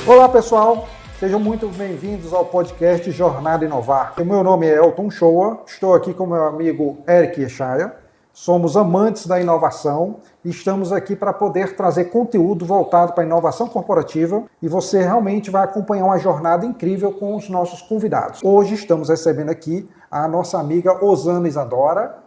Olá pessoal, sejam muito bem-vindos ao podcast Jornada Inovar. O meu nome é Elton Shoa, estou aqui com meu amigo Eric Echaya, somos amantes da inovação e estamos aqui para poder trazer conteúdo voltado para a inovação corporativa e você realmente vai acompanhar uma jornada incrível com os nossos convidados. Hoje estamos recebendo aqui a nossa amiga Osana Isadora.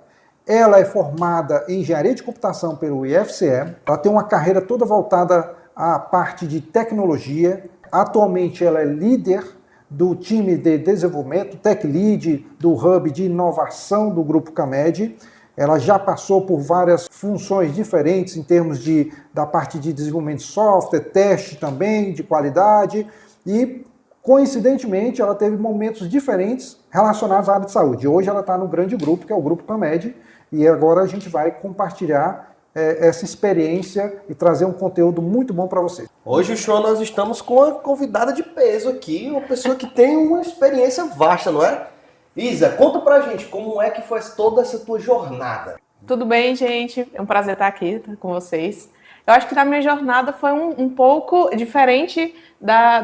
Ela é formada em Engenharia de Computação pelo IFCE, ela tem uma carreira toda voltada à parte de tecnologia. Atualmente ela é líder do time de desenvolvimento, Tech Lead do Hub de Inovação do Grupo Camed. Ela já passou por várias funções diferentes em termos da parte de desenvolvimento de software, teste também, de qualidade e, coincidentemente, ela teve momentos diferentes relacionados à área de saúde. Hoje ela está no grande grupo, que é o Grupo Camed, e agora a gente vai compartilhar essa experiência e trazer um conteúdo muito bom para vocês. Hoje, Show, nós estamos com uma convidada de peso aqui, uma pessoa que tem uma experiência vasta, não é? Isa, conta pra gente como é que foi toda essa tua jornada. Tudo bem, gente? É um prazer estar aqui com vocês. Eu acho que na minha jornada foi um pouco diferente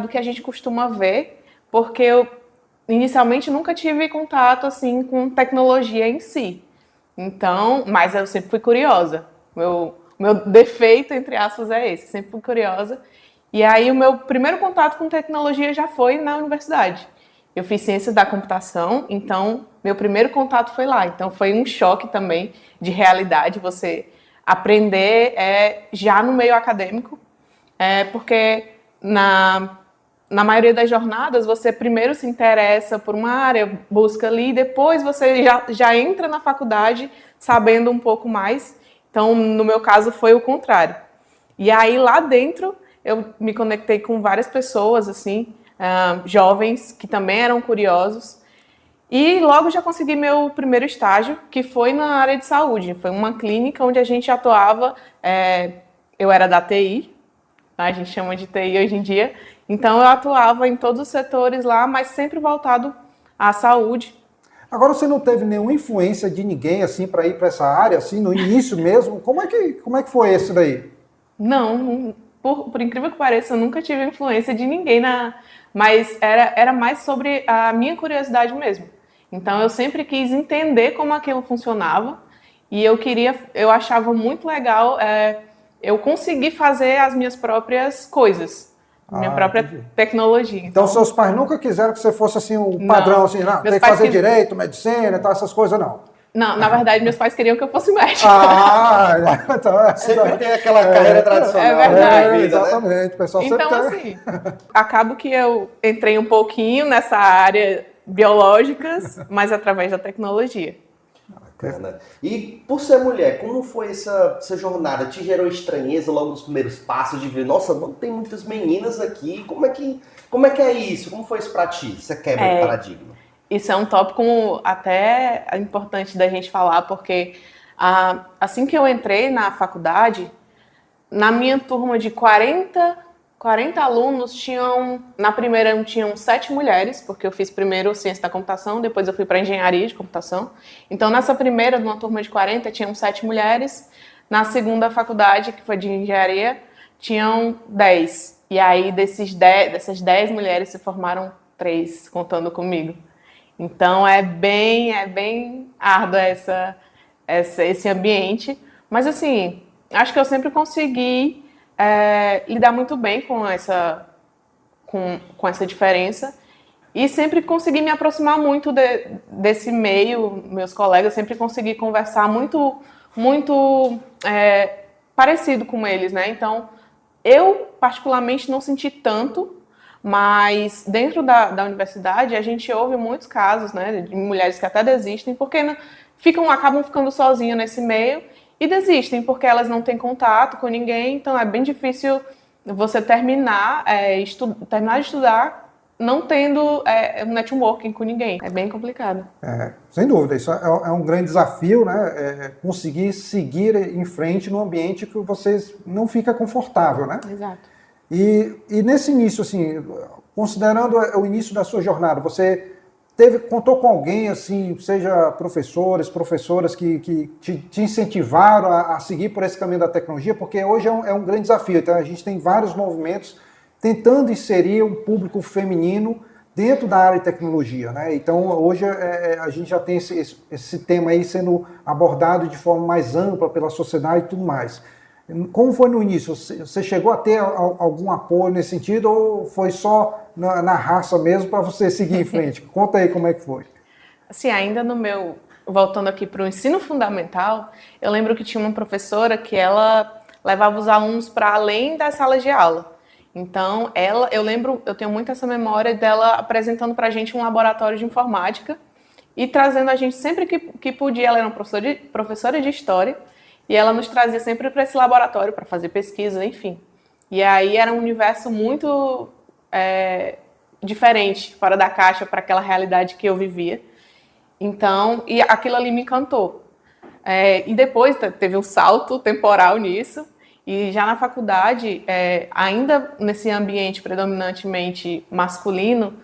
do que a gente costuma ver, porque eu inicialmente nunca tive contato assim com tecnologia em si. Então, mas eu sempre fui curiosa. Meu defeito, entre aspas, é esse. Sempre fui curiosa. E aí o meu primeiro contato com tecnologia já foi na universidade. Eu fiz ciências da computação, então meu primeiro contato foi lá. Então foi um choque também de realidade você aprender já no meio acadêmico, porque na maioria das jornadas você primeiro se interessa por uma área, busca ali, e depois você já entra na faculdade sabendo um pouco mais. Então, no meu caso, foi o contrário. E aí, lá dentro, eu me conectei com várias pessoas, assim, jovens, que também eram curiosos. E logo já consegui meu primeiro estágio, que foi na área de saúde. Foi uma clínica onde a gente atuava, eu era da TI, a gente chama de TI hoje em dia. Então, eu atuava em todos os setores lá, mas sempre voltado à saúde. Agora, você não teve nenhuma influência de ninguém assim para ir para essa área, assim, no início mesmo? Como é que foi esse daí? Não, por incrível que pareça, eu nunca tive influência de ninguém, mas era mais sobre a minha curiosidade mesmo. Então, eu sempre quis entender como aquilo funcionava e eu achava muito legal eu conseguir fazer as minhas próprias coisas. Minha própria entendi. Tecnologia. Então, seus pais nunca quiseram que você fosse assim um padrão, não. Assim, não, tem que fazer direito, medicina e tal, essas coisas, não? Não, na verdade, meus pais queriam que eu fosse médica. Então sempre tem aquela carreira tradicional. É verdade. Vida, exatamente, né? O pessoal então, sempre assim, acabo que eu entrei um pouquinho nessa área biológicas, mas através da tecnologia. Bacana. E por ser mulher, como foi essa jornada? Te gerou estranheza logo nos primeiros passos de ver, nossa, não tem muitas meninas aqui, como é que é isso? Como foi isso pra ti? Você quebra o paradigma? Isso é um tópico até importante da gente falar, porque assim que eu entrei na faculdade, na minha turma de 40 alunos, na primeira tinham 7 mulheres, porque eu fiz primeiro ciência da computação, depois eu fui para engenharia de computação. Então, nessa primeira, numa turma de 40, tinham 7 mulheres. Na segunda faculdade, que foi de engenharia, tinham 10. E aí, dessas 10 mulheres, se formaram 3, contando comigo. Então, é bem árduo esse ambiente. Mas, assim, acho que eu sempre consegui lidar muito bem com essa diferença e sempre consegui me aproximar muito desse meio, meus colegas, sempre consegui conversar muito parecido com eles, né? Então, eu particularmente não senti tanto, mas dentro da universidade a gente ouve muitos casos, né, de mulheres que até desistem porque acabam ficando sozinhas nesse meio e desistem porque elas não têm contato com ninguém, então é bem difícil você terminar de estudar não tendo networking com ninguém. É bem complicado. Sem dúvida, isso é um grande desafio, né? Conseguir seguir em frente num ambiente que vocês não fica confortável, né? Exato. E nesse início, assim, considerando o início da sua jornada, você contou com alguém, assim, seja professores, professoras que te incentivaram a seguir por esse caminho da tecnologia? Porque hoje é um grande desafio, então a gente tem vários movimentos tentando inserir um público feminino dentro da área de tecnologia, né? Então, hoje a gente já tem esse tema aí sendo abordado de forma mais ampla pela sociedade e tudo mais. Como foi no início? Você chegou a ter algum apoio nesse sentido ou foi só na raça mesmo para você seguir em frente? Conta aí como é que foi. Assim, ainda voltando aqui para o ensino fundamental, eu lembro que tinha uma professora que ela levava os alunos para além das salas de aula. Então, eu tenho muito essa memória dela apresentando para a gente um laboratório de informática e trazendo a gente sempre que podia. Ela era uma professora de história e ela nos trazia sempre para esse laboratório para fazer pesquisa, enfim. E aí era um universo muito diferente, fora da caixa, para aquela realidade que eu vivia. Então, e aquilo ali me encantou. E depois teve um salto temporal nisso. E já na faculdade, ainda nesse ambiente predominantemente masculino,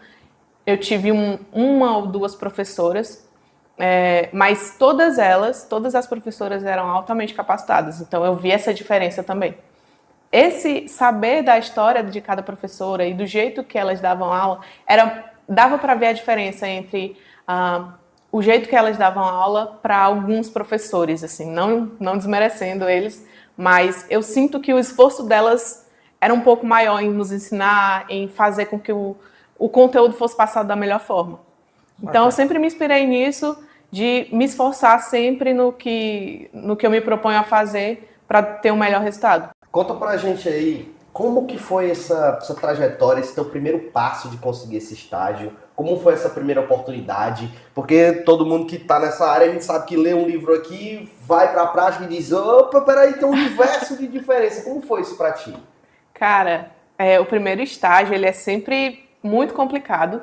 eu tive uma ou duas professoras, mas todas as professoras eram altamente capacitadas. Então eu vi essa diferença também. Esse saber da história de cada professora e do jeito que elas davam aula, dava para ver a diferença entre o jeito que elas davam aula para alguns professores, assim, não desmerecendo eles, mas eu sinto que o esforço delas era um pouco maior em nos ensinar, em fazer com que o conteúdo fosse passado da melhor forma. Então, eu sempre me inspirei nisso, de me esforçar sempre no que eu me proponho a fazer para ter um melhor resultado. Conta pra gente aí, como que foi essa trajetória, esse teu primeiro passo de conseguir esse estágio? Como foi essa primeira oportunidade? Porque todo mundo que está nessa área, a gente sabe que lê um livro aqui, vai para a prática e diz, opa, peraí, tem um universo de diferença. Como foi isso para ti? Cara, o primeiro estágio, ele é sempre muito complicado.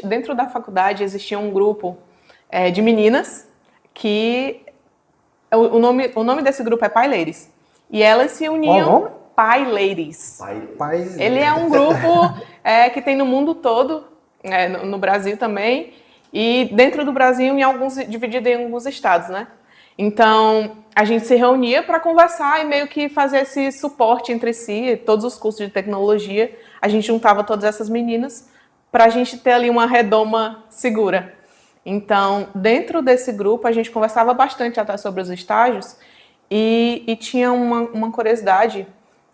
Dentro da faculdade existia um grupo de meninas que... O nome desse grupo é Pai Ladies. E elas se uniam... Qual o nome? Pai Ladies. Ele é um grupo que tem no mundo todo, no Brasil também, e dentro do Brasil dividido em alguns estados, né? Então, a gente se reunia para conversar e meio que fazer esse suporte entre si, todos os cursos de tecnologia, a gente juntava todas essas meninas para a gente ter ali uma redoma segura. Então, dentro desse grupo, a gente conversava bastante até sobre os estágios e tinha uma curiosidade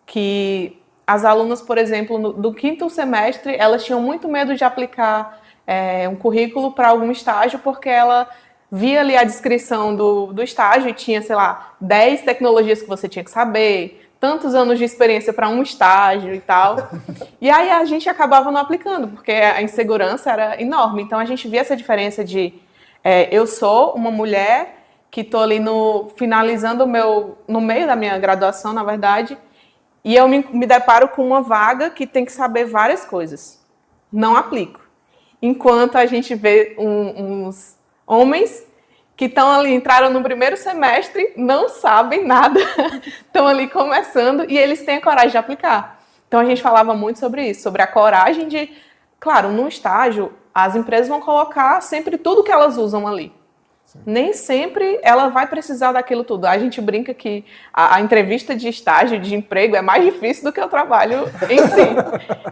que as alunas, por exemplo, do quinto semestre, elas tinham muito medo de aplicar um currículo para algum estágio, porque ela via ali a descrição do estágio e tinha, sei lá, 10 tecnologias que você tinha que saber, tantos anos de experiência para um estágio e tal. E aí a gente acabava não aplicando, porque a insegurança era enorme. Então a gente via essa diferença de eu sou uma mulher que estou ali finalizando no meio da minha graduação, na verdade, e eu me deparo com uma vaga que tem que saber várias coisas. Não aplico. Enquanto a gente vê uns homens que entraram no primeiro semestre, não sabem nada, estão ali começando e eles têm a coragem de aplicar. Então a gente falava muito sobre isso, sobre a coragem de... Claro, no estágio, as empresas vão colocar sempre tudo que elas usam ali. Nem sempre ela vai precisar daquilo tudo. A gente brinca que a entrevista de estágio, de emprego, é mais difícil do que o trabalho em si.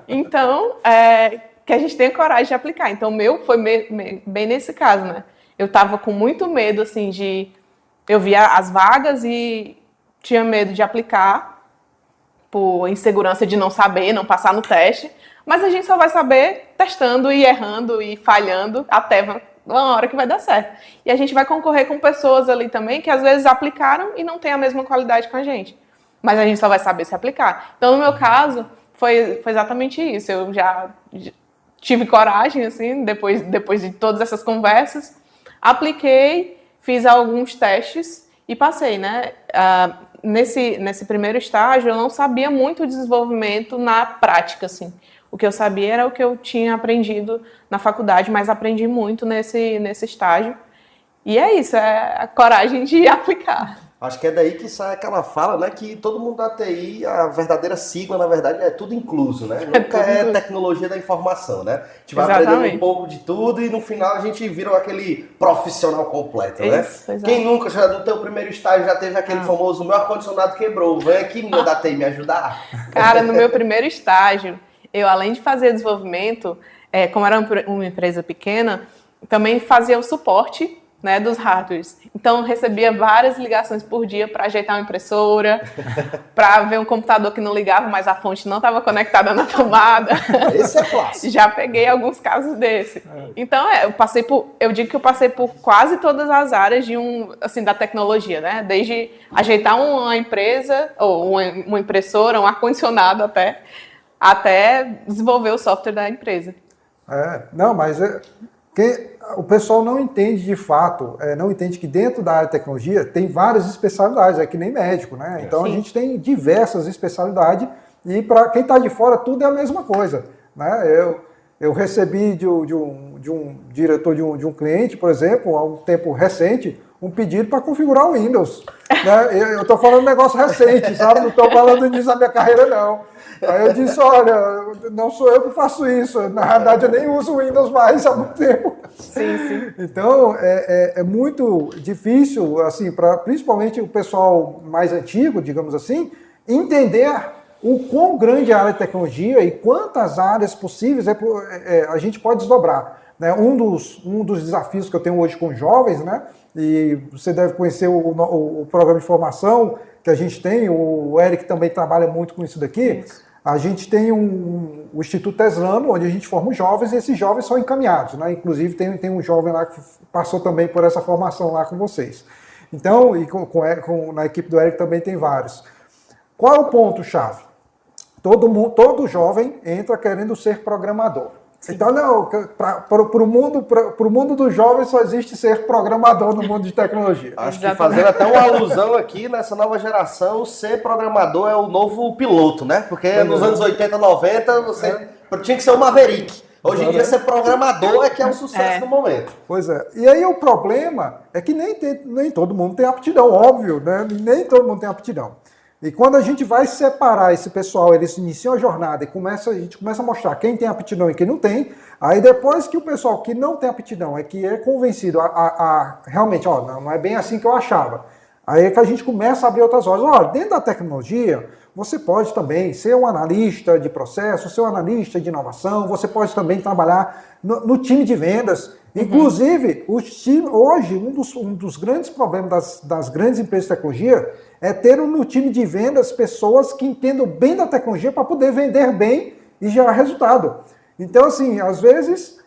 Então, que a gente tenha coragem de aplicar. Então, o meu foi bem nesse caso, né? Eu estava com muito medo, assim, eu via as vagas e tinha medo de aplicar por insegurança de não saber, não passar no teste. Mas a gente só vai saber testando e errando e falhando até uma hora que vai dar certo. E a gente vai concorrer com pessoas ali também que às vezes aplicaram e não tem a mesma qualidade que a gente. Mas a gente só vai saber se aplicar. Então, no meu caso, foi exatamente isso. Eu já tive coragem, assim, depois de todas essas conversas, apliquei, fiz alguns testes e passei, né? Nesse primeiro estágio, eu não sabia muito o desenvolvimento na prática, assim. O que eu sabia era o que eu tinha aprendido na faculdade, mas aprendi muito nesse estágio. E é isso, é a coragem de aplicar. Acho que é daí que sai aquela fala, né, que todo mundo da TI, a verdadeira sigla, na verdade, é tudo incluso, né? Nunca é tecnologia da informação, né? A gente vai aprendendo um pouco de tudo e no final a gente vira aquele profissional completo, né? Isso, quem nunca, já no teu primeiro estágio, já teve aquele famoso, meu ar-condicionado quebrou, vem aqui, menina da TI, me ajudar. Cara, no meu primeiro estágio, eu, além de fazer desenvolvimento, como era uma empresa pequena, também fazia o suporte, né, dos hardwares. Então, eu recebia várias ligações por dia para ajeitar uma impressora, para ver um computador que não ligava, mas a fonte não estava conectada na tomada. Esse é clássico. Já peguei alguns casos desse. Então, eu digo que eu passei por quase todas as áreas da tecnologia, né? Desde ajeitar uma empresa, ou uma impressora, um ar-condicionado até desenvolver o software da empresa. Não, mas o pessoal não entende de fato, não entende que dentro da área de tecnologia tem várias especialidades, é que nem médico, né? Então a gente tem diversas especialidades e para quem está de fora tudo é a mesma coisa, né? Eu recebi de um diretor de um cliente, por exemplo, há um tempo recente, um pedido para configurar o Windows. Né? Eu estou falando de um negócio recente, sabe? Não estou falando disso na minha carreira, não. Aí eu disse, olha, não sou eu que faço isso. Na verdade, eu nem uso o Windows mais há muito tempo. Sim. Então, é muito difícil, assim, principalmente o pessoal mais antigo, digamos assim, entender o quão grande é a área de tecnologia e quantas áreas possíveis a gente pode desdobrar. Né? Um dos desafios que eu tenho hoje com jovens, né? E você deve conhecer o programa de formação que a gente tem, o Eric também trabalha muito com isso daqui. Isso. A gente tem o Instituto Teslano, onde a gente forma os jovens, e esses jovens são encaminhados, né? Inclusive tem um jovem lá que passou também por essa formação lá com vocês. Então, e na equipe do Eric também tem vários. Qual é o ponto-chave? Todo jovem entra querendo ser programador. Sim. Então, não, para o mundo dos jovens só existe ser programador no mundo de tecnologia. Acho que fazendo até uma alusão aqui, nessa nova geração, ser programador é o novo piloto, né? Porque nos anos 80, 90, você tinha que ser o Maverick. Hoje em dia, ser programador é que é um sucesso no momento. Pois é. E aí o problema é que nem todo mundo tem aptidão, óbvio, né? Nem todo mundo tem aptidão. E quando a gente vai separar esse pessoal, eles iniciam a jornada e a gente começa a mostrar quem tem aptidão e quem não tem, aí depois que o pessoal que não tem aptidão que é convencido a realmente, não é bem assim que eu achava, aí é que a gente começa a abrir outras horas. Dentro da tecnologia, você pode também ser um analista de processo, ser um analista de inovação, você pode também trabalhar no time de vendas. Inclusive, hoje, um dos grandes problemas das grandes empresas de tecnologia é ter no time de vendas pessoas que entendam bem da tecnologia para poder vender bem e gerar resultado. Então, assim, às vezes,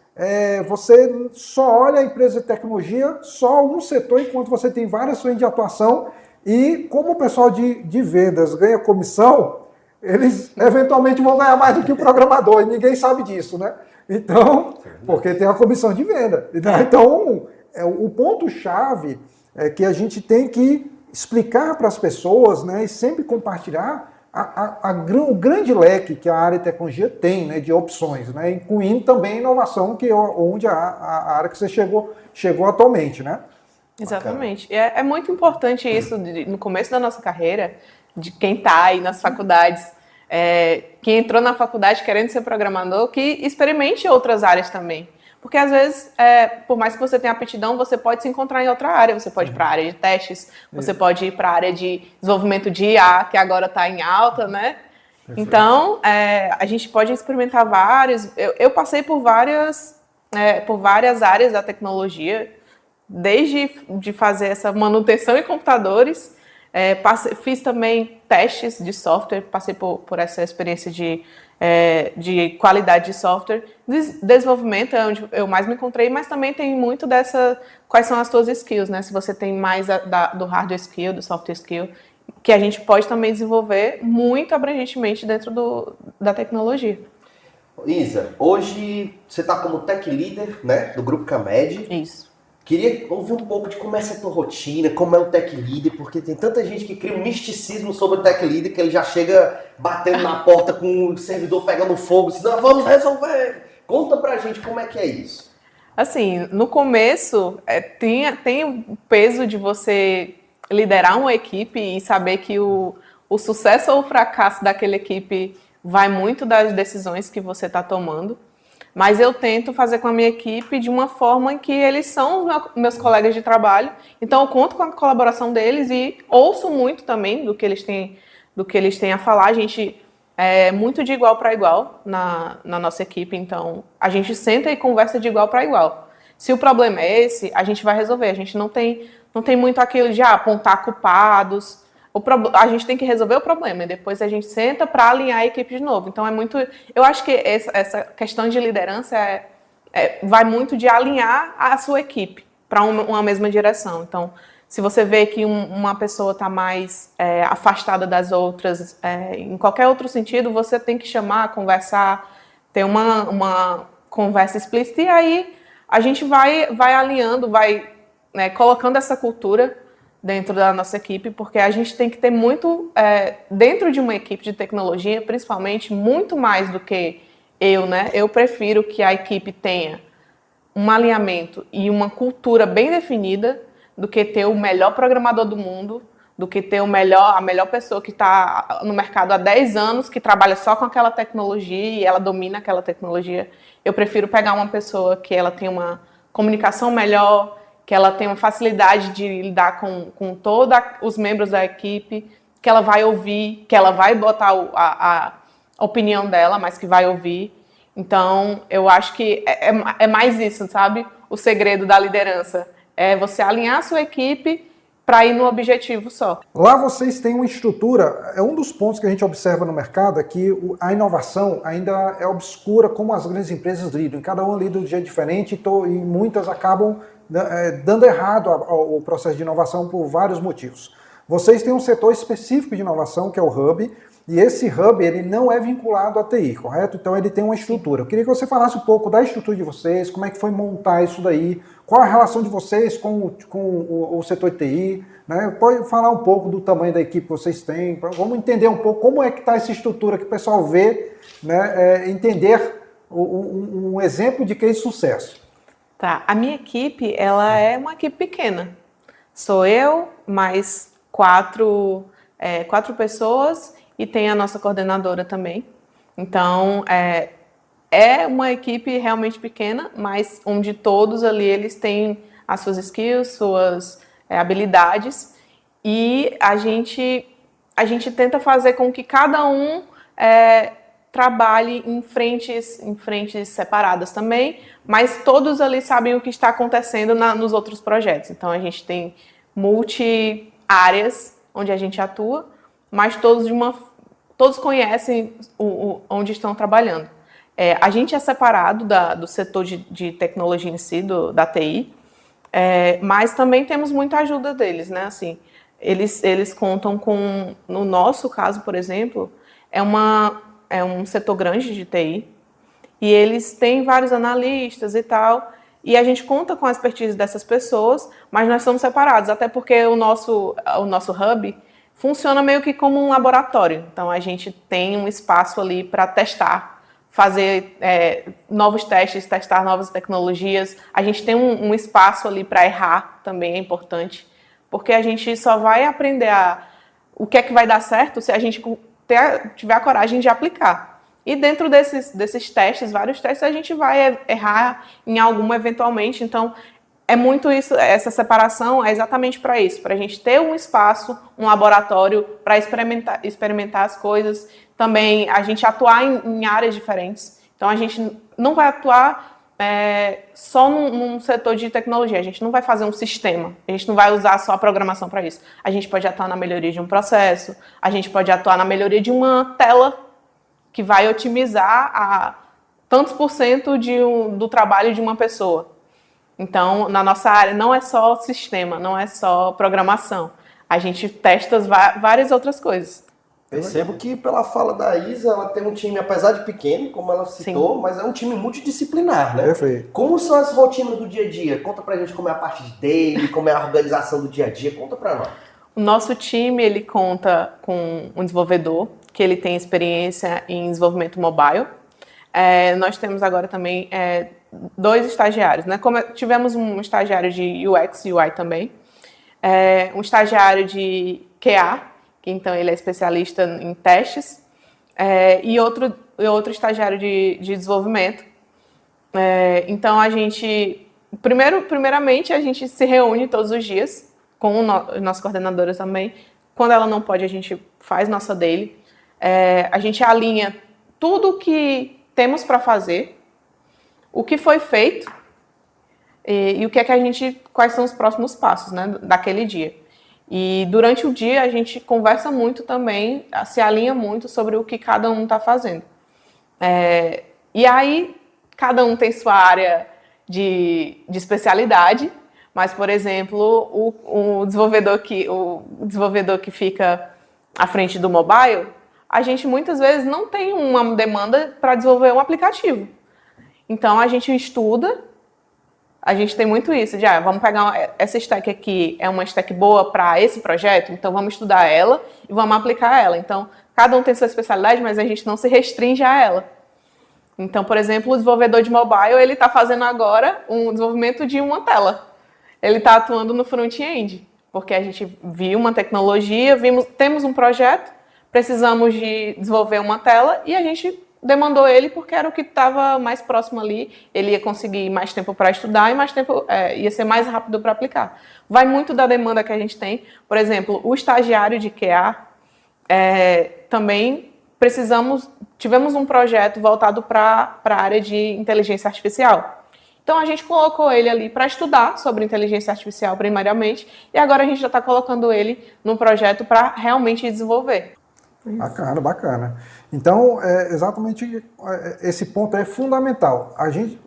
você só olha a empresa de tecnologia, só um setor, enquanto você tem várias frentes de atuação, e como o pessoal de vendas ganha comissão, eles eventualmente vão ganhar mais do que o programador, e ninguém sabe disso, né? Então, porque tem a comissão de venda. Então, o ponto-chave é que a gente tem que explicar para as pessoas, né, e sempre compartilhar o grande leque que a área de tecnologia tem, né, de opções, né, incluindo também a inovação, que é onde a área que você chegou atualmente, né? Exatamente. É muito importante isso no começo da nossa carreira, de quem está aí nas faculdades, quem entrou na faculdade querendo ser programador, que experimente outras áreas também. Porque, às vezes, por mais que você tenha aptidão, você pode se encontrar em outra área. Você pode ir para a área de testes, você pode ir para a área de desenvolvimento de IA, que agora está em alta, né? Perfeito. Então, a gente pode experimentar várias. Eu passei por várias áreas da tecnologia, desde de fazer essa manutenção em computadores, fiz também testes de software, passei por essa experiência de qualidade de software. Desenvolvimento é onde eu mais me encontrei, mas também tem muito quais são as suas skills, né? Se você tem mais do hardware skill, do software skill, que a gente pode também desenvolver muito abrangentemente dentro da tecnologia. Isa, hoje você está como tech leader, né, do Grupo Camed. Isso. Queria ouvir um pouco de como é essa tua rotina, como é o tech leader, porque tem tanta gente que cria um misticismo sobre o tech leader que ele já chega batendo na porta com o servidor pegando fogo, dizendo, não, vamos resolver. Conta pra gente como é que é isso. Assim, no começo, tem o peso de você liderar uma equipe e saber que o sucesso ou o fracasso daquela equipe vai muito das decisões que você está tomando. Mas eu tento fazer com a minha equipe de uma forma em que eles são os meus colegas de trabalho. Então, eu conto com a colaboração deles e ouço muito também do que eles têm a falar. A gente muito de igual para igual na nossa equipe, então a gente senta e conversa de igual para igual. Se o problema é esse, a gente vai resolver. A gente não tem muito aquilo de apontar culpados. A gente tem que resolver o problema e depois a gente senta para alinhar a equipe de novo. Então eu acho que essa questão de liderança vai muito de alinhar a sua equipe para uma mesma direção. Então, se você vê que uma pessoa está mais afastada das outras, em qualquer outro sentido, você tem que chamar, conversar, ter uma conversa explícita e aí a gente vai alinhando, colocando essa cultura dentro da nossa equipe, porque a gente tem que ter muito, dentro de uma equipe de tecnologia, principalmente, muito mais do que eu prefiro que a equipe tenha um alinhamento e uma cultura bem definida do que ter o melhor programador do mundo, do que ter a melhor pessoa que está no mercado há 10 anos, que trabalha só com aquela tecnologia e ela domina aquela tecnologia. Eu prefiro pegar uma pessoa que ela tem uma comunicação melhor, que ela tem uma facilidade de lidar com todos os membros da equipe, que ela vai ouvir, que ela vai botar a opinião dela, mas que vai ouvir. Então, eu acho que é mais isso, sabe? O segredo da liderança é você alinhar a sua equipe para ir no objetivo só. Lá vocês têm uma estrutura, um dos pontos que a gente observa no mercado é que a inovação ainda é obscura como as grandes empresas lidam. Cada um lida de um jeito diferente e muitas acabam dando errado o processo de inovação por vários motivos. Vocês têm um setor específico de inovação, que é o Hub, e esse Hub ele não é vinculado à TI, correto? Então ele tem uma estrutura. Eu queria que você falasse um pouco da estrutura de vocês, como é que foi montar isso daí, qual a relação de vocês com o setor de TI, né? Pode falar um pouco do tamanho da equipe que vocês têm, vamos entender um pouco como é que está essa estrutura que o pessoal vê, né? Entender um exemplo de case de sucesso. Tá, a minha equipe, ela é uma equipe pequena. Sou eu, mais quatro pessoas e tem a nossa coordenadora também. Então, é uma equipe realmente pequena, mas onde todos ali eles têm as suas skills, suas habilidades e a gente tenta fazer com que cada um trabalhe em frentes separadas também, mas todos ali sabem o que está acontecendo nos outros projetos. Então, a gente tem multi-áreas onde a gente atua, mas todos conhecem onde estão trabalhando. A gente é separado do setor de tecnologia em si, da TI, mas também temos muita ajuda deles, né? Assim, eles contam com, no nosso caso, por exemplo, é um setor grande de TI, e eles têm vários analistas e tal, e a gente conta com a expertise dessas pessoas, mas nós somos separados, até porque o nosso hub funciona meio que como um laboratório. Então, a gente tem um espaço ali para testar, fazer novos testes, testar novas tecnologias. A gente tem um espaço ali para errar, também é importante, porque a gente só vai aprender o que é que vai dar certo se a gente tiver a coragem de aplicar. E dentro desses testes, vários testes, a gente vai errar em alguma eventualmente. Então, é muito isso, essa separação é exatamente para isso, para a gente ter um espaço, um laboratório para experimentar as coisas. Também a gente atuar em áreas diferentes. Então, a gente não vai atuar só num setor de tecnologia. A gente não vai fazer um sistema. A gente não vai usar só a programação para isso. A gente pode atuar na melhoria de um processo. A gente pode atuar na melhoria de uma tela que vai otimizar a tantos por cento do trabalho de uma pessoa. Então, na nossa área, não é só sistema, não é só programação. A gente testa várias outras coisas. Percebo que, pela fala da Isa, ela tem um time, apesar de pequeno, como ela citou, mas é um time multidisciplinar, né? Perfeito. Como são as rotinas do dia a dia? Conta pra gente como é a parte de daily, como é a organização do dia a dia. Conta pra nós. O nosso time, ele conta com um desenvolvedor, que ele tem experiência em desenvolvimento mobile. Nós temos agora também 2 estagiários, né? Tivemos um estagiário de UX e UI também, um estagiário de QA, que então ele é especialista em testes, e outro estagiário de desenvolvimento. Então a gente, primeiramente a gente se reúne todos os dias com nossa coordenadora também. Quando ela não pode, a gente faz nossa daily. A gente alinha tudo o que temos para fazer, o que foi feito e o que é que quais são os próximos passos, né, daquele dia. E durante o dia a gente conversa muito também, se alinha muito sobre o que cada um está fazendo. E aí cada um tem sua área de especialidade, mas, por exemplo, o desenvolvedor que fica à frente do mobile, a gente muitas vezes não tem uma demanda para desenvolver um aplicativo. Então a gente estuda. A gente tem muito isso, vamos pegar essa stack aqui, é uma stack boa para esse projeto, então vamos estudar ela e vamos aplicar ela. Então, cada um tem sua especialidade, mas a gente não se restringe a ela. Então, por exemplo, o desenvolvedor de mobile, ele está fazendo agora um desenvolvimento de uma tela. Ele está atuando no front-end, porque a gente viu uma tecnologia, temos um projeto, precisamos de desenvolver uma tela e a gente demandou ele porque era o que estava mais próximo ali, ele ia conseguir mais tempo para estudar e mais tempo, ia ser mais rápido para aplicar. Vai muito da demanda que a gente tem. Por exemplo, o estagiário de QA, também tivemos um projeto voltado para a área de inteligência artificial. Então, a gente colocou ele ali para estudar sobre inteligência artificial primariamente e agora a gente já está colocando ele num projeto para realmente desenvolver. Bacana, bacana. Então, exatamente esse ponto é fundamental.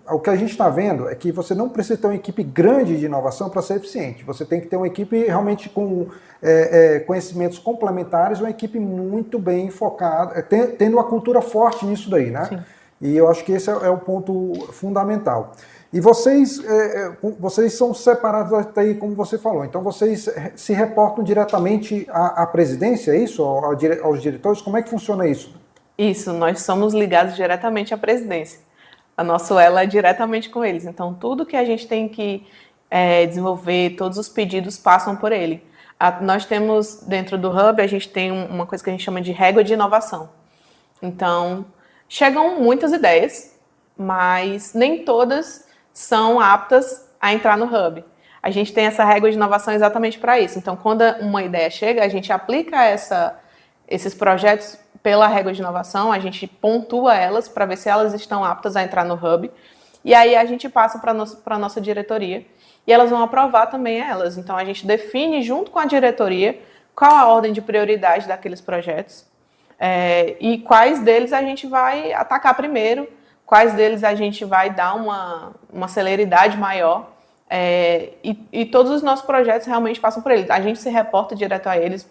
O que a gente está vendo é que você não precisa ter uma equipe grande de inovação para ser eficiente. Você tem que ter uma equipe realmente com conhecimentos complementares, uma equipe muito bem focada, tendo uma cultura forte nisso daí, né? Sim. E eu acho que esse é o ponto fundamental. E vocês são separados até aí, como você falou. Então, vocês se reportam diretamente à presidência, é isso? Aos diretores? Como é que funciona isso? Isso, nós somos ligados diretamente à presidência. A nossa ela é diretamente com eles. Então, tudo que a gente tem que desenvolver, todos os pedidos passam por ele. Nós temos, dentro do Hub, a gente tem uma coisa que a gente chama de régua de inovação. Então, chegam muitas ideias, mas nem todas são aptas a entrar no Hub. A gente tem essa régua de inovação exatamente para isso. Então, quando uma ideia chega, a gente aplica esses projetos pela régua de inovação, a gente pontua elas para ver se elas estão aptas a entrar no Hub, e aí a gente passa para a nossa diretoria, e elas vão aprovar também elas. Então, a gente define junto com a diretoria qual a ordem de prioridade daqueles projetos, e quais deles a gente vai atacar primeiro, quais deles a gente vai dar uma celeridade maior, e todos os nossos projetos realmente passam por eles. A gente se reporta direto a eles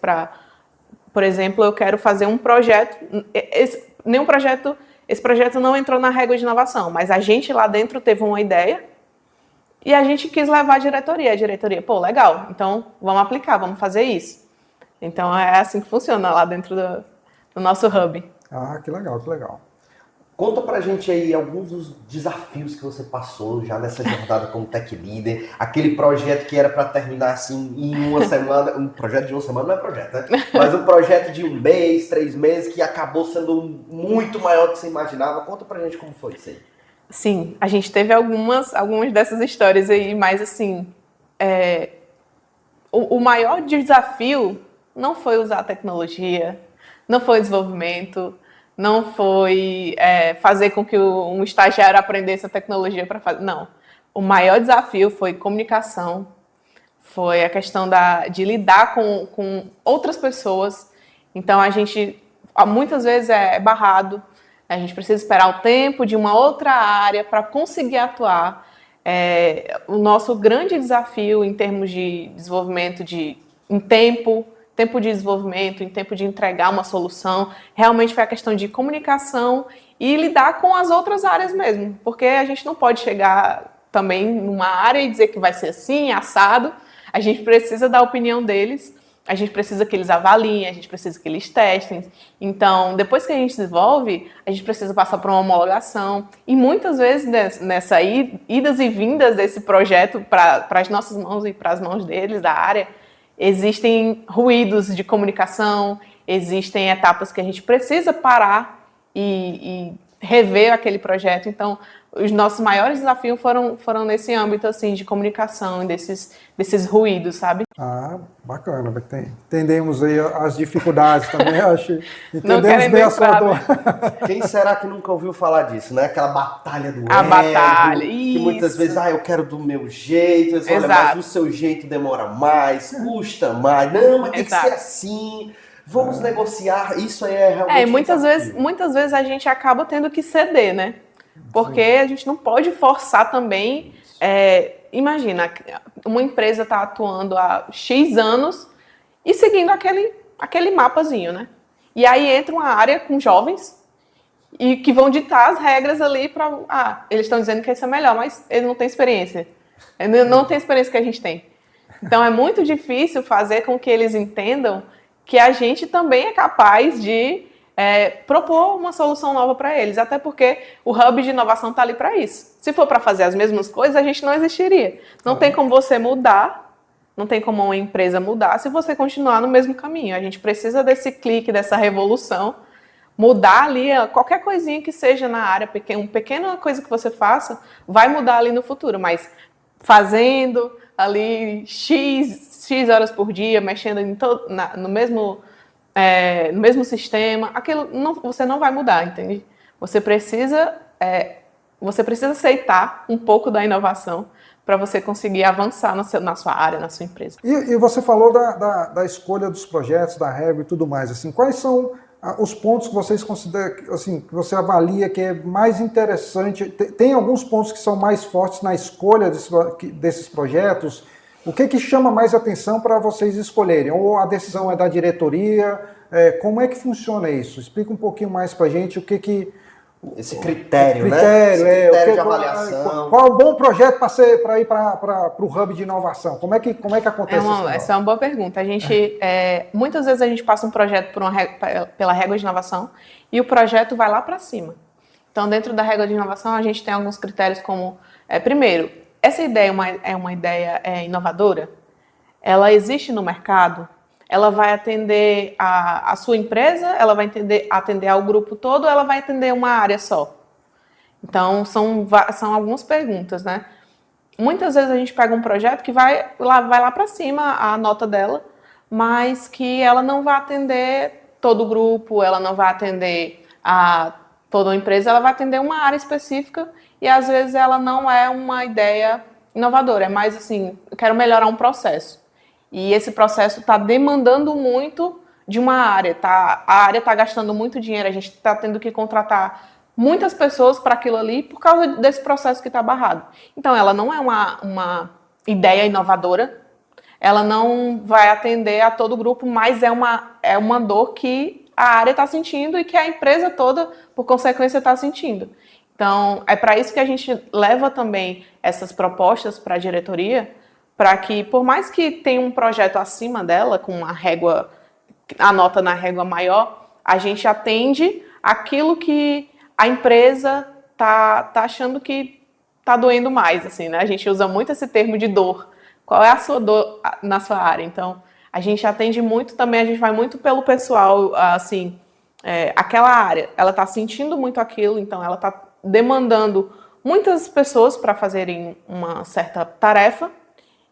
por exemplo, eu quero fazer um projeto, esse projeto não entrou na régua de inovação, mas a gente lá dentro teve uma ideia e a gente quis levar a diretoria, pô, legal, então vamos aplicar, vamos fazer isso. Então é assim que funciona lá dentro do nosso Hub. Ah, que legal, que legal. Conta pra gente aí alguns dos desafios que você passou já nessa jornada como Tech Leader, aquele projeto que era para terminar assim em uma semana, um projeto de uma semana não é projeto, né? Mas um projeto de 1 mês, 3 meses, que acabou sendo muito maior do que você imaginava. Conta pra gente como foi isso aí. Sim, a gente teve algumas dessas histórias aí, mas assim, o maior desafio não foi usar a tecnologia, não foi o desenvolvimento, não foi fazer com que um estagiário aprendesse a tecnologia para fazer. Não. O maior desafio foi comunicação, foi a questão de lidar com outras pessoas. Então, a gente muitas vezes é barrado, a gente precisa esperar o tempo de uma outra área para conseguir atuar. O nosso grande desafio em termos de desenvolvimento em tempo de desenvolvimento, em tempo de entregar uma solução, realmente foi a questão de comunicação e lidar com as outras áreas mesmo, porque a gente não pode chegar também numa área e dizer que vai ser assim, assado, a gente precisa da opinião deles, a gente precisa que eles avaliem, a gente precisa que eles testem. Então, depois que a gente desenvolve, a gente precisa passar por uma homologação, e muitas vezes nessa idas e vindas desse projeto para as nossas mãos e para as mãos deles, da área, existem ruídos de comunicação, existem etapas que a gente precisa parar e rever aquele projeto. Então, os nossos maiores desafios foram nesse âmbito, assim, de comunicação, desses ruídos, sabe? Ah, bacana. Entendemos aí as dificuldades também, acho. Não Entendemos bem a sua dor. Quem será que nunca ouviu falar disso, né? Aquela batalha do A ego, batalha, que isso. muitas vezes, eu quero do meu jeito, eles olham, mas o seu jeito demora mais, custa mais, não, mas tem que ser assim, vamos negociar, isso aí é realmente muitas vezes a gente acaba tendo que ceder, né? Porque a gente não pode forçar também. Imagina, uma empresa está atuando há X anos e seguindo aquele mapazinho, né? E aí entra uma área com jovens e que vão ditar as regras ali para... eles estão dizendo que isso é melhor, mas eles não têm experiência. Eles não têm a experiência que a gente tem. Então é muito difícil fazer com que eles entendam que a gente também é capaz de propor uma solução nova para eles, até porque o Hub de Inovação está ali para isso. Se for para fazer as mesmas coisas, a gente não existiria. Não tem como você mudar, não tem como uma empresa mudar se você continuar no mesmo caminho. A gente precisa desse clique, dessa revolução, mudar ali qualquer coisinha que seja na área, uma pequena coisa que você faça, vai mudar ali no futuro, mas fazendo ali X horas por dia, mexendo no mesmo sistema, aquilo você não vai mudar, entende? Você precisa aceitar um pouco da inovação para você conseguir avançar na sua área, na sua empresa. E você falou da escolha dos projetos, da régua e tudo mais. Assim, quais são os pontos que vocês consideram, assim, que você avalia que é mais interessante? Tem alguns pontos que são mais fortes na escolha desses projetos? O que chama mais atenção para vocês escolherem? Ou a decisão é da diretoria? Como é que funciona isso? Explica um pouquinho mais para a gente esse critério, né? Esse critério de avaliação. Qual é o bom projeto para ir para o Hub de Inovação? Como é que acontece isso? Essa é uma boa pergunta. Muitas vezes a gente passa um projeto pela régua de inovação e o projeto vai lá para cima. Então, dentro da régua de inovação, a gente tem alguns critérios como... primeiro, essa ideia é uma ideia inovadora? Ela existe no mercado? Ela vai atender a sua empresa? Ela vai atender ao grupo todo? Ou ela vai atender uma área só? Então, são algumas perguntas, né? Muitas vezes a gente pega um projeto que vai lá para cima a nota dela, mas que ela não vai atender todo o grupo, ela não vai atender toda a empresa, ela vai atender uma área específica e às vezes ela não é uma ideia inovadora, é mais assim, eu quero melhorar um processo. E esse processo está demandando muito de uma área, a área está gastando muito dinheiro, a gente está tendo que contratar muitas pessoas para aquilo ali por causa desse processo que está barrado. Então, ela não é uma ideia inovadora, ela não vai atender a todo o grupo, mas é uma dor que a área está sentindo e que a empresa toda, por consequência, está sentindo. Então, é para isso que a gente leva também essas propostas para a diretoria, para que, por mais que tenha um projeto acima dela, com a nota na régua maior, a gente atende aquilo que a empresa tá achando que tá doendo mais, assim, né? A gente usa muito esse termo de dor. Qual é a sua dor na sua área? Então, a gente atende muito também, a gente vai muito pelo pessoal, assim, aquela área, ela tá sentindo muito aquilo, então ela tá demandando muitas pessoas para fazerem uma certa tarefa,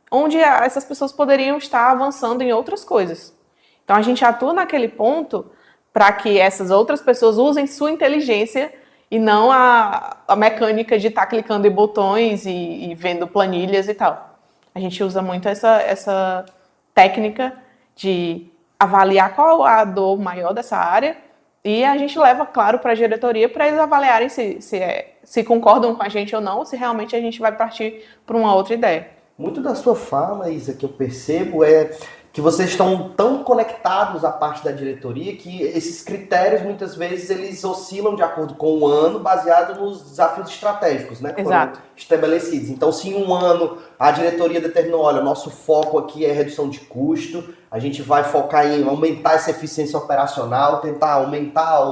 onde essas pessoas poderiam estar avançando em outras coisas. Então, a gente atua naquele ponto para que essas outras pessoas usem sua inteligência e não a mecânica de estar clicando em botões e vendo planilhas e tal. A gente usa muito essa técnica de avaliar qual a dor maior dessa área e a gente leva, claro, para a diretoria para eles avaliarem se concordam com a gente ou não, ou se realmente a gente vai partir para uma outra ideia. Muito da sua fala, Isa, que eu percebo é que vocês estão tão conectados à parte da diretoria que esses critérios, muitas vezes, eles oscilam de acordo com o ano, baseado nos desafios estratégicos, né? Que foram estabelecidos. Então, se em um ano a diretoria determinou, olha, o nosso foco aqui é redução de custo, a gente vai focar em aumentar essa eficiência operacional, tentar aumentar